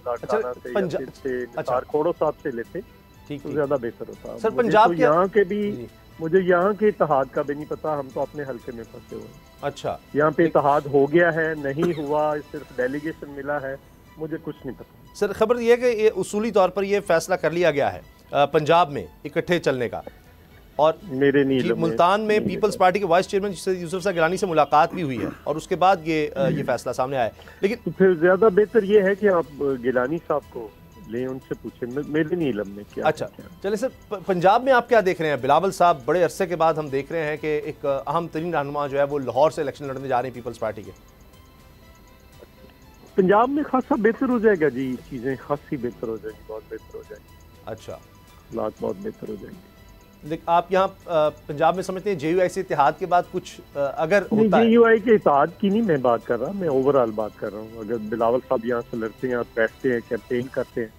लाड़काना से या सिंध से निसार खोड़ो साहब से लेते, तो ज्यादा बेहतर होता। सर पंजाब तो यहाँ के भी, मुझे यहाँ के इत्तेहाद का भी नहीं पता, हम तो अपने हल्के में फंसे हुए हैं। अच्छा, यहाँ पे इत्तेहाद हो गया है, नहीं हुआ, सिर्फ डेलीगेशन मिला है, मुझे कुछ नहीं पता। सर खबर यह है कि ये उसूली तौर पर ये फैसला कर लिया गया है पंजाब में इकट्ठे चलने का, और मेरे नहीं मुल्तान में पीपल्स पार्टी के वाइस चेयरमैन यूसुफ शाह गिलानी से मुलाकात भी हुई है, और उसके बाद ये फैसला सामने आया। लेकिन तो फिर ज्यादा बेहतर ये है कि आप गिलानी साहब को ले, उनसे पूछे, मेरे नहीं इल्म में क्या। अच्छा चलिए सर, पंजाब में आप क्या देख रहे हैं? बिलावल साहब बड़े अरसे के बाद हम देख रहे हैं कि एक अहम तरीन रहनुमा जो है वो लाहौर से इलेक्शन लड़ने जा रहे हैं पीपल्स पार्टी के। पंजाब में खासा बेहतर हो जाएगा जी, चीजें खासी बेहतर हो जाएंगी, बहुत बेहतर हो जाएंगी। अच्छा, हालात बहुत बेहतर हो जाएंगे। लेकिन आप यहाँ पंजाब में समझते हैं जेयूआई से इत्तेहाद के बाद कुछ अगर होता है? जेयूआई के इत्तेहाद की नहीं मैं बात कर रहा, मैं ओवरऑल बात कर रहा हूँ। अगर बिलावल साहब यहाँ से लड़ते हैं, बैठते हैं, कैंपेन करते हैं,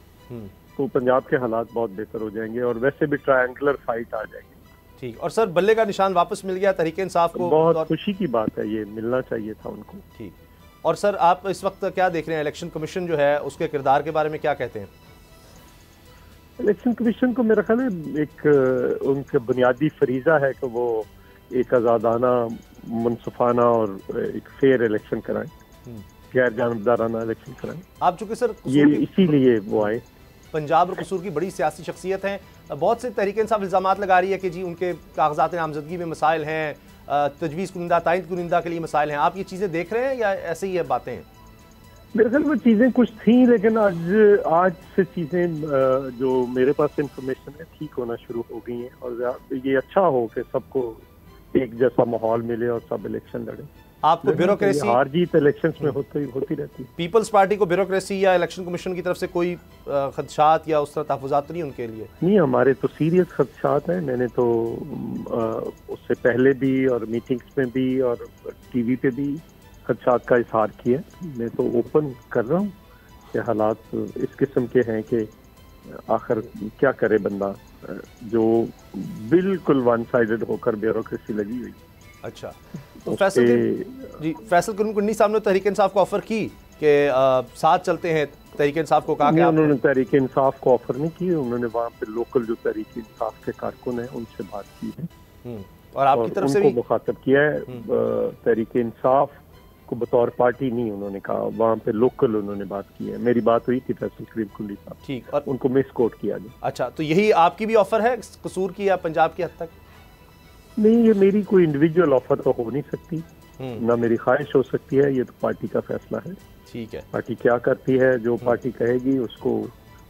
तो पंजाब के हालात बहुत बेहतर हो जाएंगे, और वैसे भी ट्रायंगुलर फाइट आ जाएगी। ठीक, और सर बल्ले का निशान वापस मिल गया तहरीक इंसाफ को, बहुत खुशी की बात है, ये मिलना चाहिए था उनको। ठीक, और सर आप इस वक्त क्या देख रहे हैं? इलेक्शन कमीशन जो है उसके किरदार के बारे में क्या कहते हैं? इलेक्शन कमीशन को मेरा ख्याल है एक उनका बुनियादी फरीजा है कि वो एक आज़ादाना, मुनसफाना और एक फेयर इलेक्शन कराएं, गैर जानबदाराना इलेक्शन कराएं। आप चूंकि सर ये इसीलिए वो आए। पंजाब और कसूर की बड़ी सियासी शख्सियत हैं, बहुत से तहरीक इंसाफ इल्ज़ामात लगा रही है कि जी उनके कागजात नामजदगी में मसाइल हैं, तजवीज़ कुनिंदा, तायद कुनिंदा के लिए मसाइल हैं। आप ये चीज़ें देख रहे हैं या ऐसे ही है बातें हैं? मेरे ख्याल में चीज़ें कुछ थी, लेकिन आज से चीज़ें जो मेरे पास इंफॉर्मेशन है ठीक होना शुरू हो गई हैं, और ये अच्छा हो कि सबको एक जैसा माहौल मिले और सब इलेक्शन लड़े। आपको ब्यूरोक्रेसी, हार जीत इलेक्शंस में होती रहती है। पीपल्स पार्टी को ब्यूरोक्रेसी या इलेक्शन कमीशन की तरफ से कोई खदशात या उस तरह तहफ़्फ़ुज़ात नहीं उनके लिए? नहीं, हमारे तो सीरियस खदशात हैं। मैंने तो उससे पहले भी और मीटिंग्स में भी और टीवी पे भी खदशात का इजहार किया। मैं तो ओपन कर रहा हूँ कि हालात इस किस्म के हैं कि आखिर क्या करे बंदा, जो बिल्कुल वन साइडेड होकर ब्यूरोक्रेसी लगी हुई। अच्छा, तो फैसल कुन्नी साहब ने तहरीक इंसाफ को ऑफर की कि साथ चलते हैं, तहरीक इंसाफ को कहा कि उन्होंने तहरीक इंसाफ को ऑफर नहीं की, उन्होंने वहाँ पे लोकल जो तहरीक इंसाफ के कारकुन हैं उनसे बात की है, और आपकी तरफ से भी मुखातब किया है। तहरीक इंसाफ को बतौर पार्टी नहीं उन्होंने कहा, वहाँ पे लोकल उन्होंने बात की है। मेरी बात हुई थी फैसल करीम कुंडी साहब, ठीक, और उनको मिस कोट किया गया। अच्छा, तो यही आपकी भी ऑफर है कसूर की या पंजाब की हद तक? नहीं, ये मेरी कोई इंडिविजुअल ऑफर तो हो नहीं सकती, ना मेरी ख्वाहिश हो सकती है, ये तो पार्टी का फैसला है। ठीक है, पार्टी क्या करती है, जो पार्टी कहेगी उसको,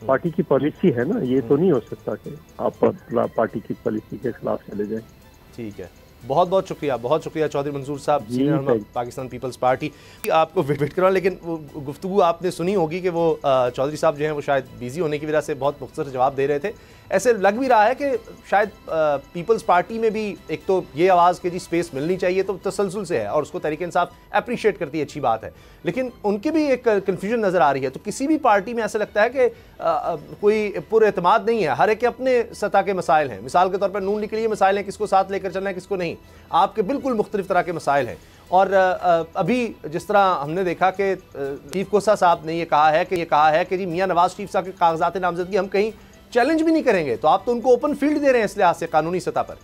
पार्टी की पॉलिसी है ना, ये तो नहीं हो सकता कि आप पार्टी की पॉलिसी के खिलाफ चले जाएं। ठीक है, बहुत बहुत शुक्रिया, बहुत शुक्रिया चौधरी मंजूर साहब, सीनियर पाकिस्तान पीपल्स पार्टी। आपको वेट करवा, लेकिन गुफ्तगू आपने सुनी होगी कि वो चौधरी साहब जो हैं वो शायद बिजी होने की वजह से बहुत मुख्तसर जवाब दे रहे थे। ऐसे लग भी रहा है कि शायद पीपल्स पार्टी में भी एक तो ये आवाज़ कि जी स्पेस मिलनी चाहिए तो तसलसल से है, और उसको तहरीक इंसाफ अप्रिशिएट करती है, अच्छी बात है, लेकिन उनकी भी एक कन्फ्यूजन नज़र आ रही है। तो किसी भी पार्टी में ऐसा लगता है कि कोई पुरएतमाद नहीं है, हर एक के अपने सतह के मसाइल हैं। मिसाल के तौर पर नून के लिए मसाइल हैं, किसको साथ लेकर चलना है किसको नहीं, आपके बिल्कुल मुख्तलिफ तरह के मसाइल हैं। और अभी जिस तरह हमने देखा कि चीफ कोसा साहब ने ये कहा है कि जी मियाँ नवाज शरीफ साहब के कागजात नामजदगी हम कहीं चैलेंज भी नहीं करेंगे, तो आप तो उनको ओपन फील्ड दे रहे हैं इस लिहाज से कानूनी सतह पर।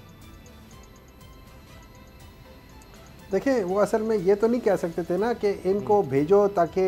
देखिए, वो असल में ये तो नहीं कह सकते थे ना कि इनको भेजो ताकि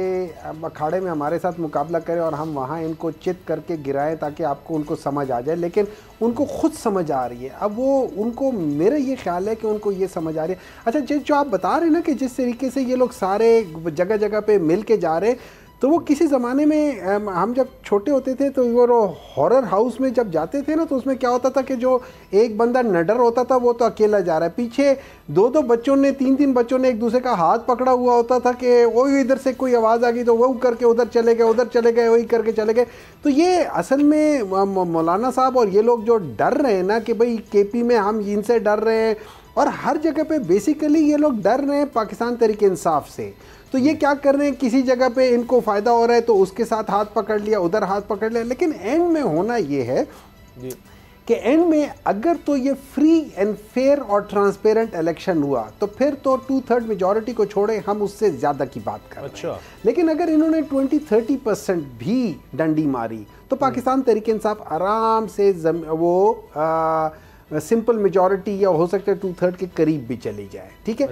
अखाड़े में हमारे साथ मुकाबला करें और हम वहाँ इनको चित करके गिराएं ताकि आपको उनको समझ आ जाए, लेकिन उनको खुद समझ आ रही है। अब वो उनको, मेरा ये ख्याल है कि उनको ये समझ आ रही है। अच्छा, जो आप बता रहे हैं ना कि जिस तरीके से ये लोग सारे जगह जगह पे मिल के जा रहे, तो वो किसी ज़माने में हम जब छोटे होते थे तो वो हॉरर हाउस में जब जाते थे ना, तो उसमें क्या होता था कि जो एक बंदा नडर होता था वो तो अकेला जा रहा है, पीछे दो बच्चों ने, तीन बच्चों ने एक दूसरे का हाथ पकड़ा हुआ होता था कि वही इधर से कोई आवाज़ आ गई तो वो करके उधर चले गए, वही करके चले गए। तो ये असल में मौलाना साहब और ये लोग जो डर रहे हैं ना कि भाई केपी में हम इनसे डर रहे हैं, और हर जगह पे बेसिकली ये लोग डर रहे हैं पाकिस्तान तहरीक इंसाफ से। तो ये क्या कर रहे हैं, किसी जगह पे इनको फ़ायदा हो रहा है तो उसके साथ हाथ पकड़ लिया, उधर हाथ पकड़ लिया। लेकिन एंड में होना ये है कि एंड में अगर तो ये फ्री एंड फेयर और ट्रांसपेरेंट इलेक्शन हुआ तो फिर तो 2/3 मेजॉरिटी को छोड़े हम उससे ज़्यादा की बात कर रहे हैं। लेकिन अगर इन्होंने 20-30% भी डंडी मारी तो पाकिस्तान तहरीक इंसाफ आराम से वो सिंपल मेजॉरिटी या हो सकता है 2/3 के करीब भी चली जाए, ठीक है।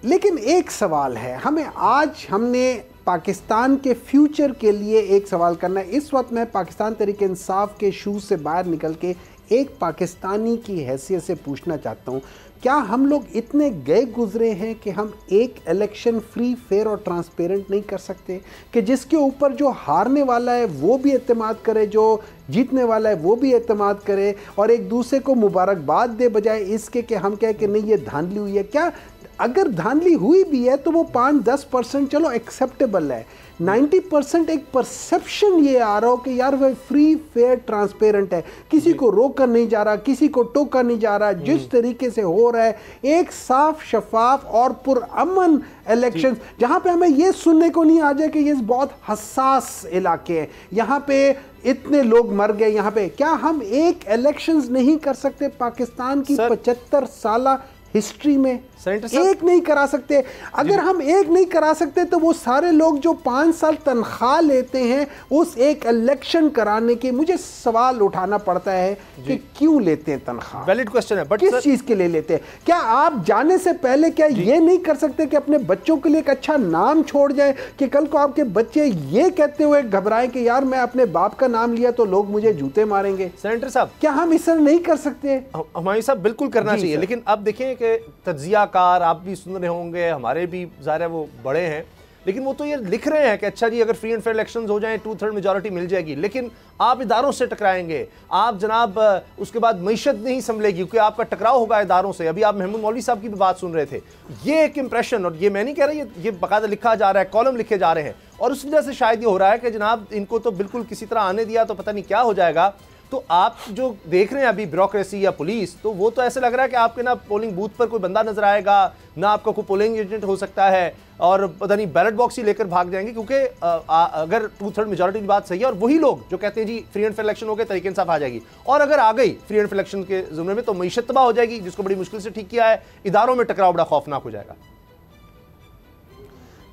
लेकिन एक सवाल है, हमने पाकिस्तान के फ्यूचर के लिए एक सवाल करना है। इस वक्त मैं पाकिस्तान तहरीक इंसाफ के शूज़ से बाहर निकल के एक पाकिस्तानी की हैसियत से पूछना चाहता हूँ, क्या हम लोग इतने गए गुजरे हैं कि हम एक इलेक्शन फ्री, फेयर और ट्रांसपेरेंट नहीं कर सकते कि जिसके ऊपर जो हारने वाला है वो भी एतमाद करे, जो जीतने वाला है वो भी एतमाद करे, और एक दूसरे को मुबारकबाद दे, बजाय इसके कि हम कहें कि नहीं ये धांधली हुई है। क्या अगर धांधली हुई भी है तो वो 5-10% चलो एक्सेप्टेबल है, 90% एक परसेप्शन ये आ रहा हो कि यार वह फ्री, फेयर, ट्रांसपेरेंट है, किसी को रोका नहीं जा रहा, किसी को टोका नहीं जा रहा, जिस तरीके से हो रहा है एक साफ, शफाफ और पुरअमन इलेक्शन, जहां पे हमें ये सुनने को नहीं आ जाए कि ये बहुत हसास इलाके हैं, यहाँ पे इतने लोग मर गए, यहाँ पे क्या हम एक इलेक्शंस नहीं कर सकते पाकिस्तान की 75 साल हिस्ट्री में? एक नहीं करा सकते। अगर हम एक नहीं करा सकते तो वो सारे लोग जो 5 साल तनख्वाह लेते हैं उस एक इलेक्शन कराने के, मुझे सवाल उठाना पड़ता है कि क्यों लेते हैं तनख्वाह। वैलिड क्वेश्चन है, बट किस चीज के लिए लेते हैं? क्या आप जाने से पहले क्या ये नहीं कर सकते कि अपने बच्चों के लिए एक अच्छा नाम छोड़ जाए कि कल को आपके बच्चे ये कहते हुए घबराएं कि यार मैं अपने बाप का नाम लिया तो लोग मुझे जूते मारेंगे? सेनेटर साहब, क्या हम इस तरह नहीं कर सकते? हमारे साहब बिल्कुल करना चाहिए, लेकिन अब देखें कि तज्जियाकार आप भी सुन रहे होंगे, हमारे भी ज़ाहिर है वो बड़े हैं, लेकिन वो तो ये लिख रहे हैं कि अच्छा जी अगर फ्री एंड फेयर इलेक्शंस हो जाएं 2/3 मेजॉरिटी मिल जाएगी, लेकिन आप इदारों से टकराएंगे, आप जनाब उसके बाद मईशत नहीं संभलेगी क्योंकि आपका टकराव होगा इदारों से। अभी आप महमूद मौलवी साहब की भी बात सुन रहे थे, ये एक इंप्रेशन, और ये मैं नहीं कह रहा, ये बाकायदा लिखा जा रहा है, कॉलम लिखे जा रहे हैं, और उस वजह से शायद ये हो रहा है कि जनाब इनको तो बिल्कुल किसी तरह आने दिया तो पता नहीं क्या हो जाएगा। तो आप जो देख रहे हैं अभी ब्यूरोक्रेसी या पुलिस, तो वो तो ऐसे लग रहा है कि आपके ना पोलिंग बूथ पर कोई बंदा नजर आएगा, ना आपका कोई पोलिंग एजेंट हो सकता है, और पता नहीं बैलेट बॉक्स ही लेकर भाग जाएंगे, क्योंकि अगर 2/3 मेजॉरिटी की बात सही है और वही लोग जो कहते हैं जी फ्री एंड फेयर इलेक्शन हो गए तरीके इंसाफ आ जाएगी, और अगर आ गई फ्री एंड फेयर इलेक्शन के जुमरे में तो मईशत तबाह हो जाएगी, जिसको बड़ी मुश्किल से ठीक किया है, इदारों में टकराव बड़ा खौफनाक हो जाएगा।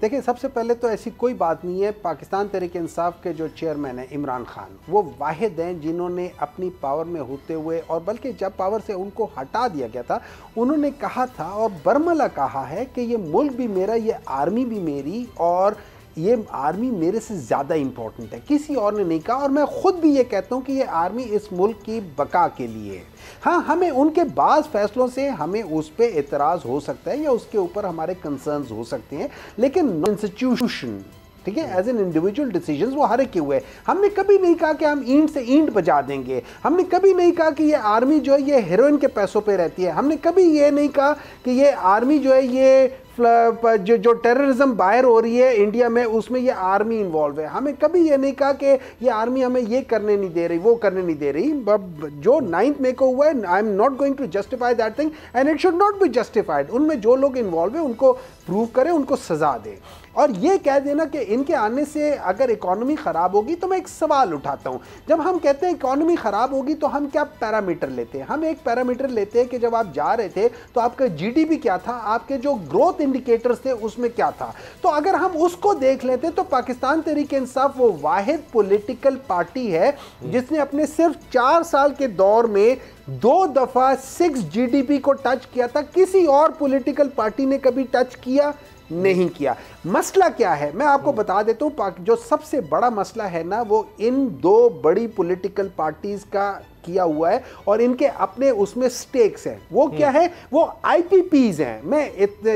देखिए, सबसे पहले तो ऐसी कोई बात नहीं है। पाकिस्तान तहरीक इंसाफ के जो चेयरमैन हैं इमरान खान, वो वाहिद हैं जिन्होंने अपनी पावर में होते हुए, और बल्कि जब पावर से उनको हटा दिया गया था, उन्होंने कहा था और बरमला कहा है कि ये मुल्क भी मेरा, ये आर्मी भी मेरी, और ये आर्मी मेरे से ज़्यादा इम्पोर्टेंट है, किसी और ने नहीं कहा। और मैं ख़ुद भी ये कहता हूँ कि ये आर्मी इस मुल्क की बका के लिए है। हाँ, हमें उनके बाज़ फैसलों से हमें उस पर एतराज़ हो सकता है या उसके ऊपर हमारे कंसर्न्स हो सकते हैं, लेकिन इंस्टीट्यूशन, ठीक है, एज एन इंडिविजुअल डिसीजंस वो हर एक के हुए। हमने कभी नहीं कहा कि हम ईंट से ईंट बजा देंगे, हमने कभी नहीं कहा कि ये आर्मी जो है ये हेरोइन के पैसों पे रहती है, हमने कभी ये नहीं कहा कि ये आर्मी जो है ये जो टेररिज्म बाहर हो रही है इंडिया में उसमें ये आर्मी इन्वॉल्व है। हमें कभी ये नहीं कहा कि ये आर्मी हमें ये करने नहीं दे रही, वो करने नहीं दे रही। जो 9th मई को हुआ है, I am not going to justify that thing and it should not be justified. उनमें जो लोग इन्वॉल्व है उनको प्रूव करें, उनको सजा दे। और ये कह देना कि इनके आने से अगर इकॉनमी ख़राब होगी, तो मैं एक सवाल उठाता हूँ, जब हम कहते हैं इकॉनमी ख़राब होगी तो हम क्या पैरामीटर लेते हैं? हम एक पैरामीटर लेते हैं कि जब आप जा रहे थे तो आपका जीडीपी क्या था, आपके जो ग्रोथ इंडिकेटर्स थे उसमें क्या था। तो अगर हम उसको देख लेते तो पाकिस्तान तहरीक इंसाफ वो वाहिद पॉलिटिकल पार्टी है जिसने अपने सिर्फ 4 साल के दौर में 2 दफ़ा 6 जीडीपी को टच किया था। किसी और पॉलिटिकल पार्टी ने कभी टच किया? नहीं किया। मसला क्या है मैं आपको बता देता हूँ। जो सबसे बड़ा मसला है ना वो इन दो बड़ी पॉलिटिकल पार्टीज का किया हुआ है और इनके अपने उसमें स्टेक्स हैं। वो क्या है? वो आईपीपीज हैं। मैं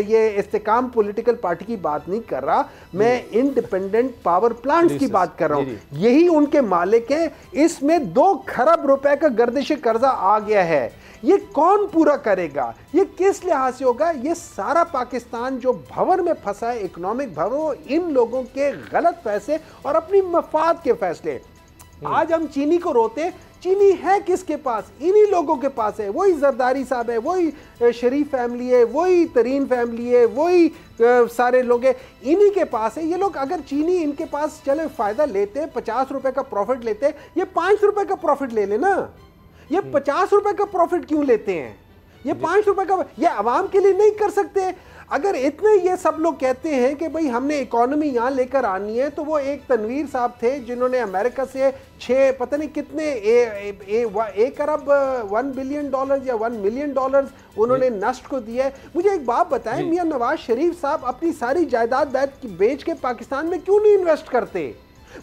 ये इस्तेकाम पॉलिटिकल पार्टी की बात नहीं कर रहा, मैं इंडिपेंडेंट पावर प्लांट्स की बात कर रहा हूं। यही उनके मालिक हैं। इसमें 2 खरब रुपए का गर्दिश कर्जा आ गया है। ये कौन पूरा करेगा? ये किस लिहाज से होगा? ये सारा पाकिस्तान जो भंवर में फंसा है, इकोनॉमिक भंवर, वो इन लोगों के गलत फैसले और अपनी मफाद के फैसले। आज हम चीनी को रोते, चीनी है किसके पास? इन्हीं लोगों के पास है। वही जरदारी साहब है, वही शरीफ फैमिली है, वही तरीन फैमिली है, वही सारे लोग हैं, इन्हीं के पास है। ये लोग अगर चीनी इनके पास चले फायदा लेते, 50 रुपए का प्रॉफिट लेते, ये 5 रुपए का प्रॉफिट ले लेना। ये 50 रुपए का प्रॉफिट क्यों लेते हैं? ये 5 रुपए का ये आवाम के लिए नहीं कर सकते। अगर इतने ये सब लोग कहते हैं कि भाई हमने इकोनॉमी यहाँ लेकर आनी है, तो वो एक तनवीर साहब थे जिन्होंने अमेरिका से 6 पता नहीं कितने 1 अरब $1 बिलियन या $1 मिलियन उन्होंने नष्ट को दिया है। मुझे एक बात बताएं, मियां नवाज शरीफ साहब अपनी सारी जायदाद बेच के पाकिस्तान में क्यों नहीं इन्वेस्ट करते?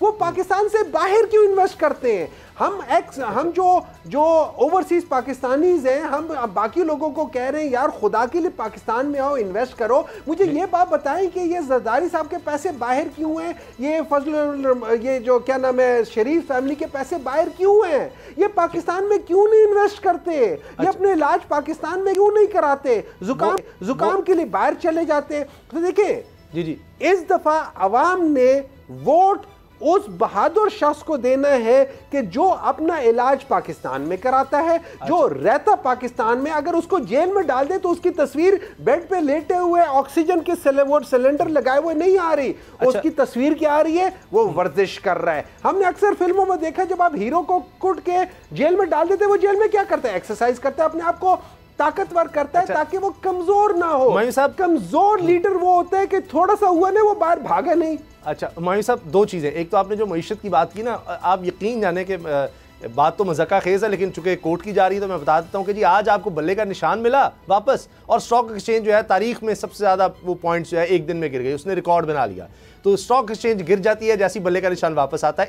वो पाकिस्तान से बाहर क्यों इन्वेस्ट करते हैं? हम जो ओवरसीज पाकिस्तानीज हैं, हम बाकी लोगों को कह रहे हैं यार खुदा के लिए पाकिस्तान में आओ, इन्वेस्ट करो। मुझे ये बात बताएं कि ये जरदारी साहब के पैसे बाहर क्यों हैं? ये जो क्या नाम है शरीफ फैमिली के पैसे बाहर क्यों हैं? ये पाकिस्तान में क्यों नहीं इन्वेस्ट करते? ये अपने इलाज पाकिस्तान में क्यों नहीं कराते? जुकाम के लिए बाहर चले जाते। तो देखिए जी इस दफा अवाम ने वोट उस बहादुर शख्स को देना है कि जो अपना इलाज पाकिस्तान में कराता है, जो रहता पाकिस्तान में। अगर उसको जेल में डाल दे तो उसकी तस्वीर बेड पे लेटे हुए ऑक्सीजन के सिलेंडर लगाए हुए नहीं आ रही। उसकी तस्वीर क्या आ रही है? वो वर्जिश कर रहा है। हमने अक्सर फिल्मों में देखा जब आप हीरो को कुट के जेल में डाल देते, वो जेल में क्या करता है? एक्सरसाइज करता है, अपने आप को ताकतवर करता है ताकि वो कमजोर ना हो। कमजोर लीडर वो होता है कि थोड़ा सा हुआ ना वो बाहर भागे नहीं। अच्छा मायूं साहब, 2 चीज़ें। एक तो आपने जो मईशत की बात की ना, आप यकीन जाने के बात तो मज़ाका खेज़ है, लेकिन चूंकि कोर्ट की जा रही है तो मैं बता देता हूँ कि जी आज आपको बल्ले का निशान मिला वापस, और स्टॉक एक्सचेंज जो है तारीख में सबसे ज़्यादा वो पॉइंट्स जो है एक दिन में गिर गई, उसने रिकॉर्ड बना लिया। तो स्टॉक एक्सचेंज गिर जाती है जैसी बल्ले का निशान वापस आता है।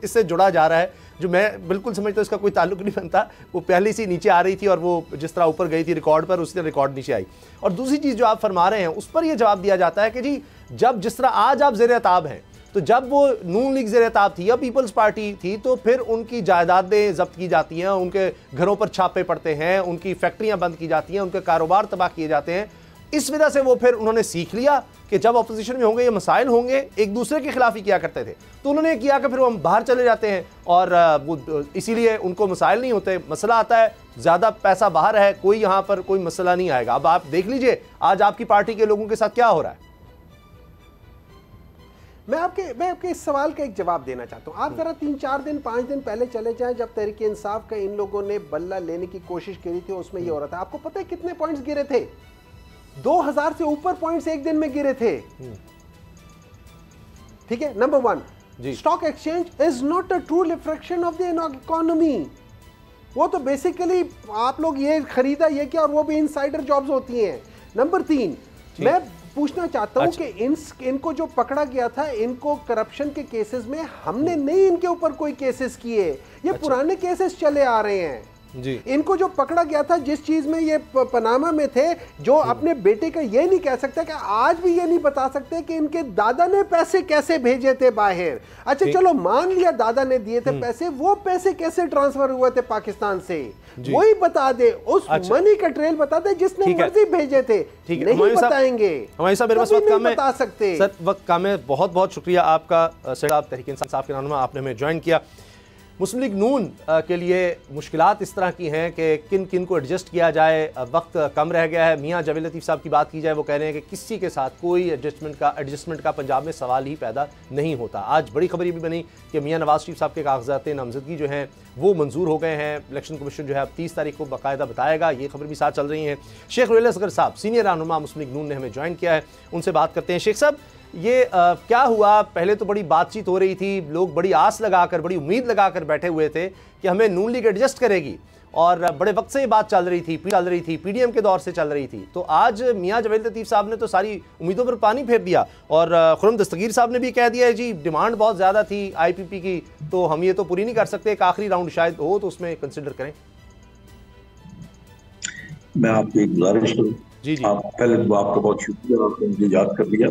इससे जुड़ा जा रहा है जो मैं बिल्कुल समझता हूँ इसका कोई ताल्लुक नहीं बनता। वो पहले से नीचे आ रही थी और वो जिस तरह ऊपर गई थी रिकॉर्ड पर, उससे रिकॉर्ड नीचे आई। और दूसरी चीज़ जो आप फरमा रहे हैं उस पर यह जवाब दिया जाता है कि जी जब जिस तरह आज आप ज़ेर ताब हैं, तो जब वो नून लीग ज़ेर ताब थी या पीपल्स पार्टी थी तो फिर उनकी जायदादें जब्त की जाती हैं, उनके घरों पर छापे पड़ते हैं, उनकी फैक्ट्रियां बंद की जाती हैं, उनके कारोबार तबाह किए जाते हैं। इस वजह से वो फिर उन्होंने सीख लिया कि जब अपोजिशन में होंगे ये मसाइल होंगे, एक दूसरे के खिलाफ ही किया करते थे, तो उन्होंने किया कि फिर वो हम बाहर चले जाते हैं और वो इसीलिए उनको मसाइल नहीं होते। मसला आता है ज़्यादा पैसा बाहर है, कोई यहाँ पर कोई मसला नहीं आएगा। अब आप देख लीजिए आज आपकी पार्टी के लोगों के साथ क्या हो रहा है। मैं आपके इस सवाल का एक जवाब देना चाहता हूँ। आप जरा 3-4 दिन 5 दिन पहले चले जाएं जब तहरीक इंसाफ का इन लोगों ने बल्ला लेने की कोशिश करी थी, उसमें ये हो रहा था। आपको पता है कितने पॉइंट्स गिरे थे? 2000 से ऊपर पॉइंट्स एक दिन में गिरे थे। ठीक है, number 1 stock exchange is not a true reflection of the economy. वो तो बेसिकली आप लोग ये खरीदा ये क्या, और वो भी इनसाइडर जॉब्स होती हैं। नंबर 3 मैं पूछना चाहता हूं कि इनको जो पकड़ा गया था, इनको करप्शन के केसेस में हमने नहीं इनके ऊपर कोई केसेस किए, ये पुराने केसेस चले आ रहे हैं जी। इनको जो पकड़ा गया था जिस चीज में ये पनामा में थे, जो अपने बेटे का ये नहीं कह सकते कि आज भी ये नहीं बता सकते कि इनके दादा ने पैसे कैसे भेजे थे बाहर। अच्छा चलो मान लिया दादा ने दिए थे पैसे, वो पैसे कैसे ट्रांसफर हुए थे पाकिस्तान से, वही बता दे, उस मनी का ट्रेल बता दे जिसने मर्जी भेजे थे। नहीं बताएंगे, हमारे साहब वक्त कम है, बता सकते सर वक्त कम है। बहुत बहुत शुक्रिया आपका सर, आप तहरीक इंसाफ के रहनुमा, आपने हमें ज्वाइन किया। मुस्लिम लीग नून के लिए मुश्किलात इस तरह की हैं कि किन किन को एडजस्ट किया जाए, वक्त कम रह गया है। मियां जावेद लतीफ़ साहब की बात की जाए, वो कह रहे हैं कि किसी के साथ कोई एडजस्टमेंट का पंजाब में सवाल ही पैदा नहीं होता। आज बड़ी खबर ये भी बनी कि मियां नवाज शरीफ साहब के कागजात नामजदगी जो हैं वो मंजूर हो गए हैं। इलेक्शन कमीशन जो है अब 30 तारीख को बाकायदा बताएगा, ये खबर भी साथ चल रही है। शेख रुहैल असगर साहब सीनियर रहनुमा मुस्लिम लीग नून ने हमें ज्वाइन किया है, उनसे बात करते हैं। शेख साहब ये क्या हुआ? पहले तो बड़ी बातचीत हो रही थी, लोग बड़ी आस लगाकर, बड़ी उम्मीद लगाकर बैठे हुए थे कि हमें नून लीग एडजस्ट करेगी, और बड़े वक्त से ये बात चल रही थी, पीडीएम के दौर से चल रही थी। तो आज मियां जावेद लतीफ़ साहब ने तो सारी उम्मीदों पर पानी फेर दिया, और खुर्रम दस्तगीर साहब ने भी कह दिया है जी डिमांड बहुत ज़्यादा थी आईपीपी की, तो हम ये तो पूरी नहीं कर सकते, एक आखिरी राउंड शायद हो तो उसमें कंसिडर करें। मैं आपको एक गुजारिश करूँ। जी जी, आप पहले तो आपका बहुत शुक्रिया, आपने मुझे याद कर लिया।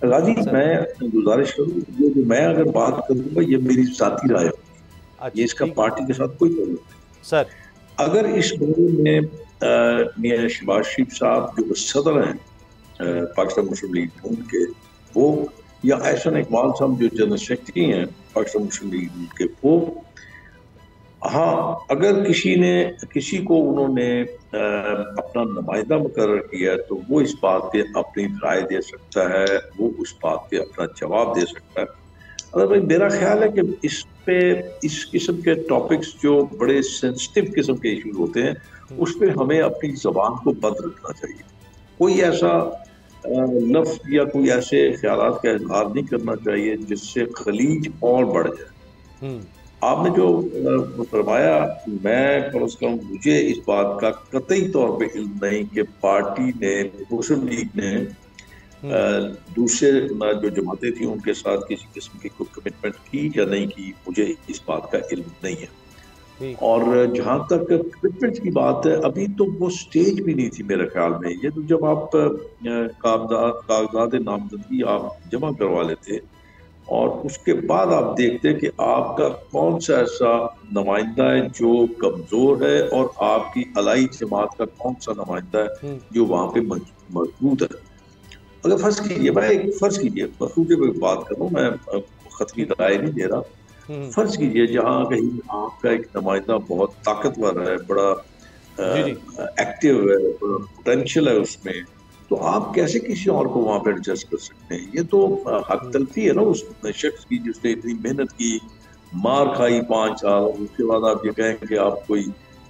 गाजी, मैं गुजारिश करूँ, जो मैं अगर बात करूँगा ये मेरी साथी राय है, ये इसका पार्टी के साथ कोई ताल्लुक नहीं सर। अगर इस बारे में मियां शहबाज शरीफ साहब जो सदर हैं पाकिस्तान मुस्लिम लीग नून के, वो या एहसन इकबाल साहब जो जनरल सेक्रेटरी हैं पाकिस्तान मुस्लिम लीग नून के, वो हाँ अगर किसी को उन्होंने अपना नुमाइंदा मुकर्रर किया तो वो इस बात पे अपनी राय दे सकता है, वो उस बात पे अपना जवाब दे सकता है। अगर भाई मेरा ख्याल है कि इस किस्म के टॉपिक्स जो बड़े सेंसिटिव किस्म के इश्यूज होते हैं, उस पर हमें अपनी जबान को बंद रखना चाहिए। कोई ऐसा लफ्ज या कोई ऐसे ख्यालात का इजहार नहीं करना चाहिए जिससे खलीज और बढ़ जाए। आपने जो फरमाया, मैं कम से कम मुझे इस बात का कतई तौर पे इल्म नहीं कि पार्टी ने, मुस्लिम लीग ने दूसरे जो जमातें थी उनके साथ किसी किस्म की कोई कमिटमेंट की या नहीं की, मुझे इस बात का इल्म नहीं है। और जहाँ तक कमिटमेंट की बात है, अभी तो वो स्टेज भी नहीं थी मेरे ख्याल में। ये तो जब आप कागजात नामजदगी आप जमा करवा लेते और उसके बाद आप देखते कि आपका कौन सा ऐसा नुमाइंदा है जो कमजोर है और आपकी अलाई जमात का कौन सा नुमाइंदा है जो वहां पे मजबूत है। अगर फर्ज कीजिए मसूदे पर बात कर रहा हूँ मैं, खतरी राय नहीं दे रहा। फर्ज कीजिए जहाँ कहीं आपका एक नुमाइंदा बहुत ताकतवर है, बड़ा एक्टिव है, बड़ा पोटेंशियल है उसमें, तो आप कैसे किसी और को वहां पर एडजस्ट कर सकते हैं? ये तो हक तलफी है ना उस शख्स की जिसने इतनी मेहनत की, मार खाई 5 साल, उसके बाद आप ये कहें कि आप कोई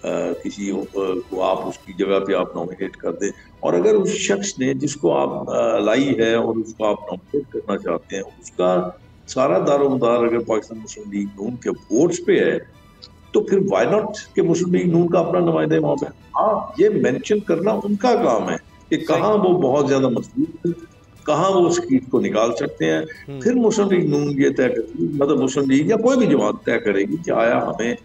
किसी को आप उसकी जगह पे आप नॉमिनेट कर दें। और अगर उस शख्स ने जिसको आप लाई है और उसको आप नॉमिनेट करना चाहते हैं, उसका सारा दारोमदार अगर पाकिस्तान मुस्लिम लीग नून के वोट्स पे है, तो फिर वाई नॉट कि मुस्लिम लीग नून का अपना नुमाइंदा वहां पे। हाँ, ये मेंशन करना उनका काम है कि कहाँ वो बहुत ज्यादा मजबूत है, कहाँ वो उस सीट को निकाल सकते हैं। फिर मुस्लिम लीग नून ये तय करेगी, मतलब मुस्लिम लीग या कोई भी जमात तय करेगी कि आया हमें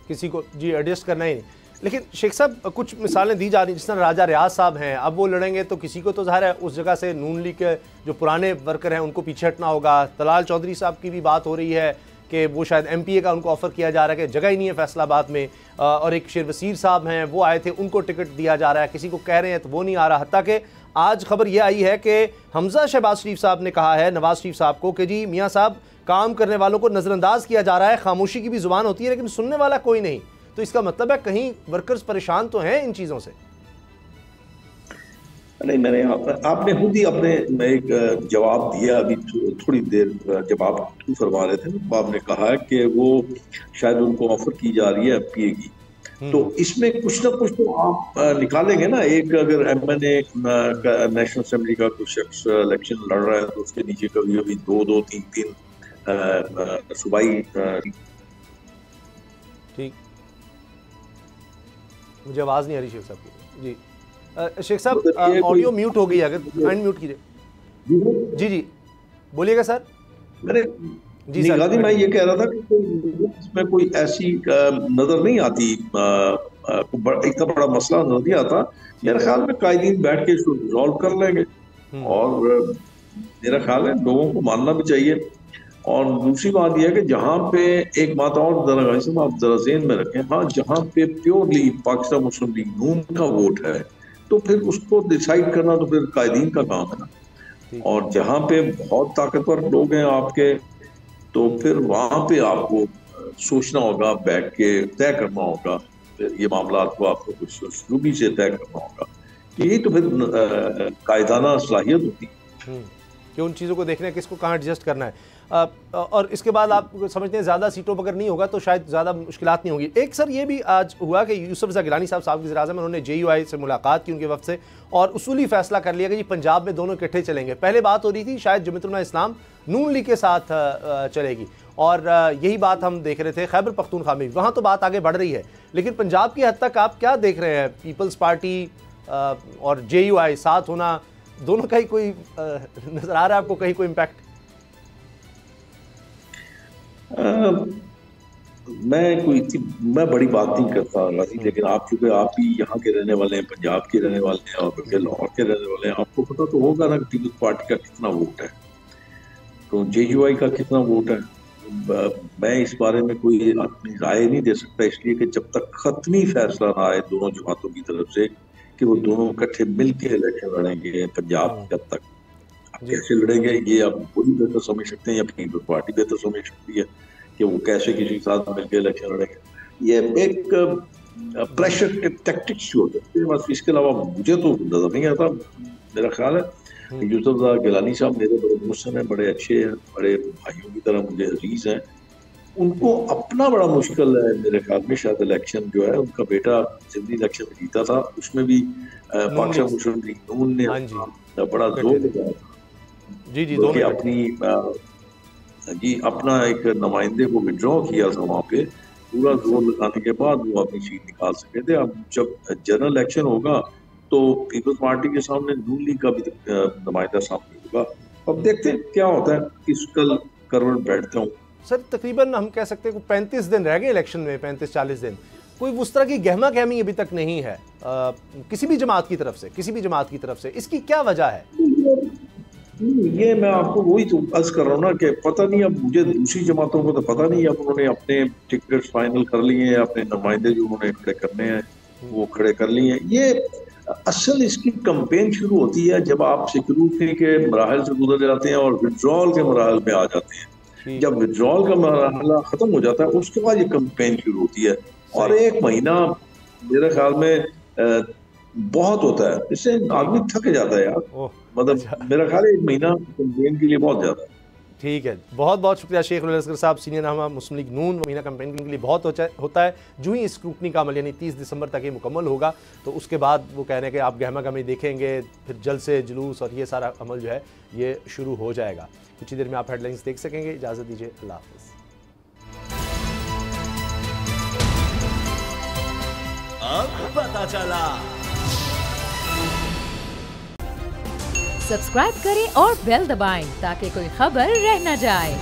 किसी को जी एडजस्ट करना ही नहीं। लेकिन शेख साहब कुछ मिसालें दी जा रही, जिस तरह राजा रियाज साहब हैं, अब वो लड़ेंगे तो किसी को तो ज़ाहिर है उस जगह से नून लीग के जो पुराने वर्कर हैं उनको पीछे हटना होगा। तलाल चौधरी साहब की भी बात हो रही है कि वो शायद MPA का उनको ऑफ़र किया जा रहा है कि जगह ही नहीं है फैसलाबाद में, और एक शेर वसीर साहब हैं वो आए थे, उनको टिकट दिया जा रहा है, किसी को कह रहे हैं तो वो नहीं आ रहा। हत्ता कि आज खबर ये आई है कि हमजा शहबाज शरीफ साहब ने कहा है नवाज शरीफ साहब को कि जी मियाँ साहब काम करने वालों को नज़रअंदाज किया जा रहा है, खामोशी की भी ज़ुबान होती है लेकिन सुनने वाला कोई नहीं। तो इसका मतलब है कहीं वर्कर्स परेशान तो हैं इन चीज़ों से। नहीं, आपने खुद ही अपने एक जवाब दिया अभी थोड़ी देर जब आप फरमा रहे थे, तो आपने कहा कि वो शायद उनको ऑफर की जा रही है MPA की, तो इसमें कुछ ना कुछ तो आप निकालेंगे ना। एक अगर MNA नेशनल असेंबली का कोई शख्स इलेक्शन लड़ रहा है तो उसके नीचे कभी अभी 2-2, 3-3 सूबाई। ठीक, मुझे आवाज़ नहीं आ रही शेख साहब की। जी शेख साहब ऑडियो म्यूट हो गई, अगर अनम्यूट कीजिए। जी बोलिएगा सर। जी सर, मैं ये कह रहा था कि इसमें कोई ऐसी नजर नहीं आती, इतना बड़ा मसला नजर नहीं आता। मेरे ख्याल में कायदीन बैठ के इसको रिजॉल्व कर लेंगे, और मेरा ख्याल है लोगों को मानना भी चाहिए। और दूसरी बात यह है कि जहाँ पे एक बात और जरा आप जरा ज़हन में रखें, हाँ, जहाँ पे प्योरली पाकिस्तान मुस्लिम लीग नून का वोट है तो फिर उसको डिसाइड करना तो फिर कायदीन का काम है ना। और जहाँ पे बहुत ताकतवर लोग हैं आपके, तो फिर वहाँ पे आपको सोचना होगा, बैठ के तय करना होगा, ये मामला को आपको कुछ शुरूबी से तय करना होगा। यही तो फिर कायदाना सलाहियत होती है कि उन चीज़ों को देखना है किसको कहाँ एडजस्ट करना है। और इसके बाद आप समझते हैं ज़्यादा सीटों पर अगर नहीं होगा तो शायद ज़्यादा मुश्किलात नहीं होगी। एक सर ये भी आज हुआ कि यूसुफ रज़ा गिलानी साहब साहब वज़ीर-ए-आज़म, उन्होंने JUI से मुलाकात की उनके वक्त से और उसूली फ़ैसला कर लिया कि जी पंजाब में दोनों इकट्ठे चलेंगे। पहले बात हो रही थी शायद जमीयत इस्लाम नून लीग के साथ चलेगी और यही बात हम देख रहे थे खैबर पख्तूनख्वा में, वहाँ तो बात आगे बढ़ रही है, लेकिन पंजाब की हद तक आप क्या देख रहे हैं? पीपल्स पार्टी और JUI साथ होना, दोनों का ही कोई नज़र आ रहा है आपको कहीं कोई इम्पैक्ट? मैं बड़ी बात नहीं करता राजी, लेकिन आप चूंकि आप ही यहाँ के रहने वाले हैं, पंजाब के रहने वाले हैं और बल्कि लाहौर के रहने वाले हैं, आपको पता तो होगा ना कि पीपल्स पार्टी का कितना वोट है, तो JUI का कितना वोट है। मैं इस बारे में कोई अपनी राय नहीं दे सकता, इसलिए कि जब तक खत्मी फैसला ना आए दोनों जमातों की तरफ से कि वो दोनों इकट्ठे मिलकर इलेक्शन लड़ेंगे पंजाब की हद तक, कैसे लड़ेंगे ये आप वही बेहतर समझ सकते हैं या पीपल्स पार्टी बेहतर समझ सकती है कि वो कैसे किसी के साथ मिलकर इलेक्शन लड़ेंगे। ये एक प्रेशर टैक्टिक्स जो होते हैं, बस इसके अलावा मुझे तो नजर नहीं आता। मेरा ख्याल है यूसुफ रज़ा गिलानी साहब मेरे बड़े मुहसन हैं, बड़े अच्छे हैं, बड़े भाइयों की तरह मुझे अजीज हैं। उनको अपना बड़ा मुश्किल है मेरे ख्याल में, शायद इलेक्शन जो है उनका बेटा जिंदगी इलेक्शन जीता था, उसमें भी पाकिस्तान मुस्लिम लीग नून ने बड़ा जोर लगाया था अपना एक नुमाइंदे को विड्रॉ किया था वहाँ पे, पूरा जोर लगाने के बाद वो अपनी सीट निकाल सके थे। अब जब जनरल इलेक्शन होगा तो पीपल्स पार्टी के सामने नून लीग का भी नुमाइंदा सामने होगा। अब देखते हैं क्या होता है, किस कल करवट बैठता हूँ। सर तकरीबन हम कह सकते हैं 35 दिन रह गए इलेक्शन में, 35-40 दिन, कोई उस तरह की गहमा गहमी अभी तक नहीं है किसी भी जमात की तरफ से, इसकी क्या वजह है? ये मैं आपको वही तो अर्ज कर रहा हूँ ना कि पता नहीं, अब मुझे दूसरी जमातों को तो पता नहीं, अब उन्होंने अपने टिकट फाइनल कर लिए हैं, अपने नुमाइंदे जो उन्होंने खड़े करने हैं वो खड़े कर लिए हैं। ये असल इसकी कंपेन शुरू होती है जब आप सिक्योरिटी के मराहल से गुजर जाते हैं और विड्रॉल के मराहल में आ जाते हैं। जब विड्रॉल का मरहला खत्म हो जाता है उसके बाद ये कंपेन शुरू होती है, और एक महीना मेरे ख्याल में बहुत होता है, इससे आदमी थक जाता है यार। मतलब मेरा ख्याल है एक महीना कैंपेन के लिए बहुत ज्यादा है। ठीक है, बहुत बहुत शुक्रिया शेख रुल असगर साहब, सीनियर रहनुमा मुस्लिम लीग नून। महीना कैंपेन के लिए बहुत होता है, जो ही स्क्रूटनी का अमल यानी 30 दिसंबर तक ये मुकम्मल होगा तो उसके बाद वो कह रहे हैं कि आप गहमा गहमी देखेंगे, फिर जल्द से जुलूस और ये सारा अमल जो है ये शुरू हो जाएगा। कुछ ही देर में आप हेडलाइंस देख सकेंगे। इजाज़त दीजिए, अल्लाह हाफ़िज़। अब पता चला। सब्सक्राइब करें और बेल दबाएं ताकि कोई खबर रह न जाए।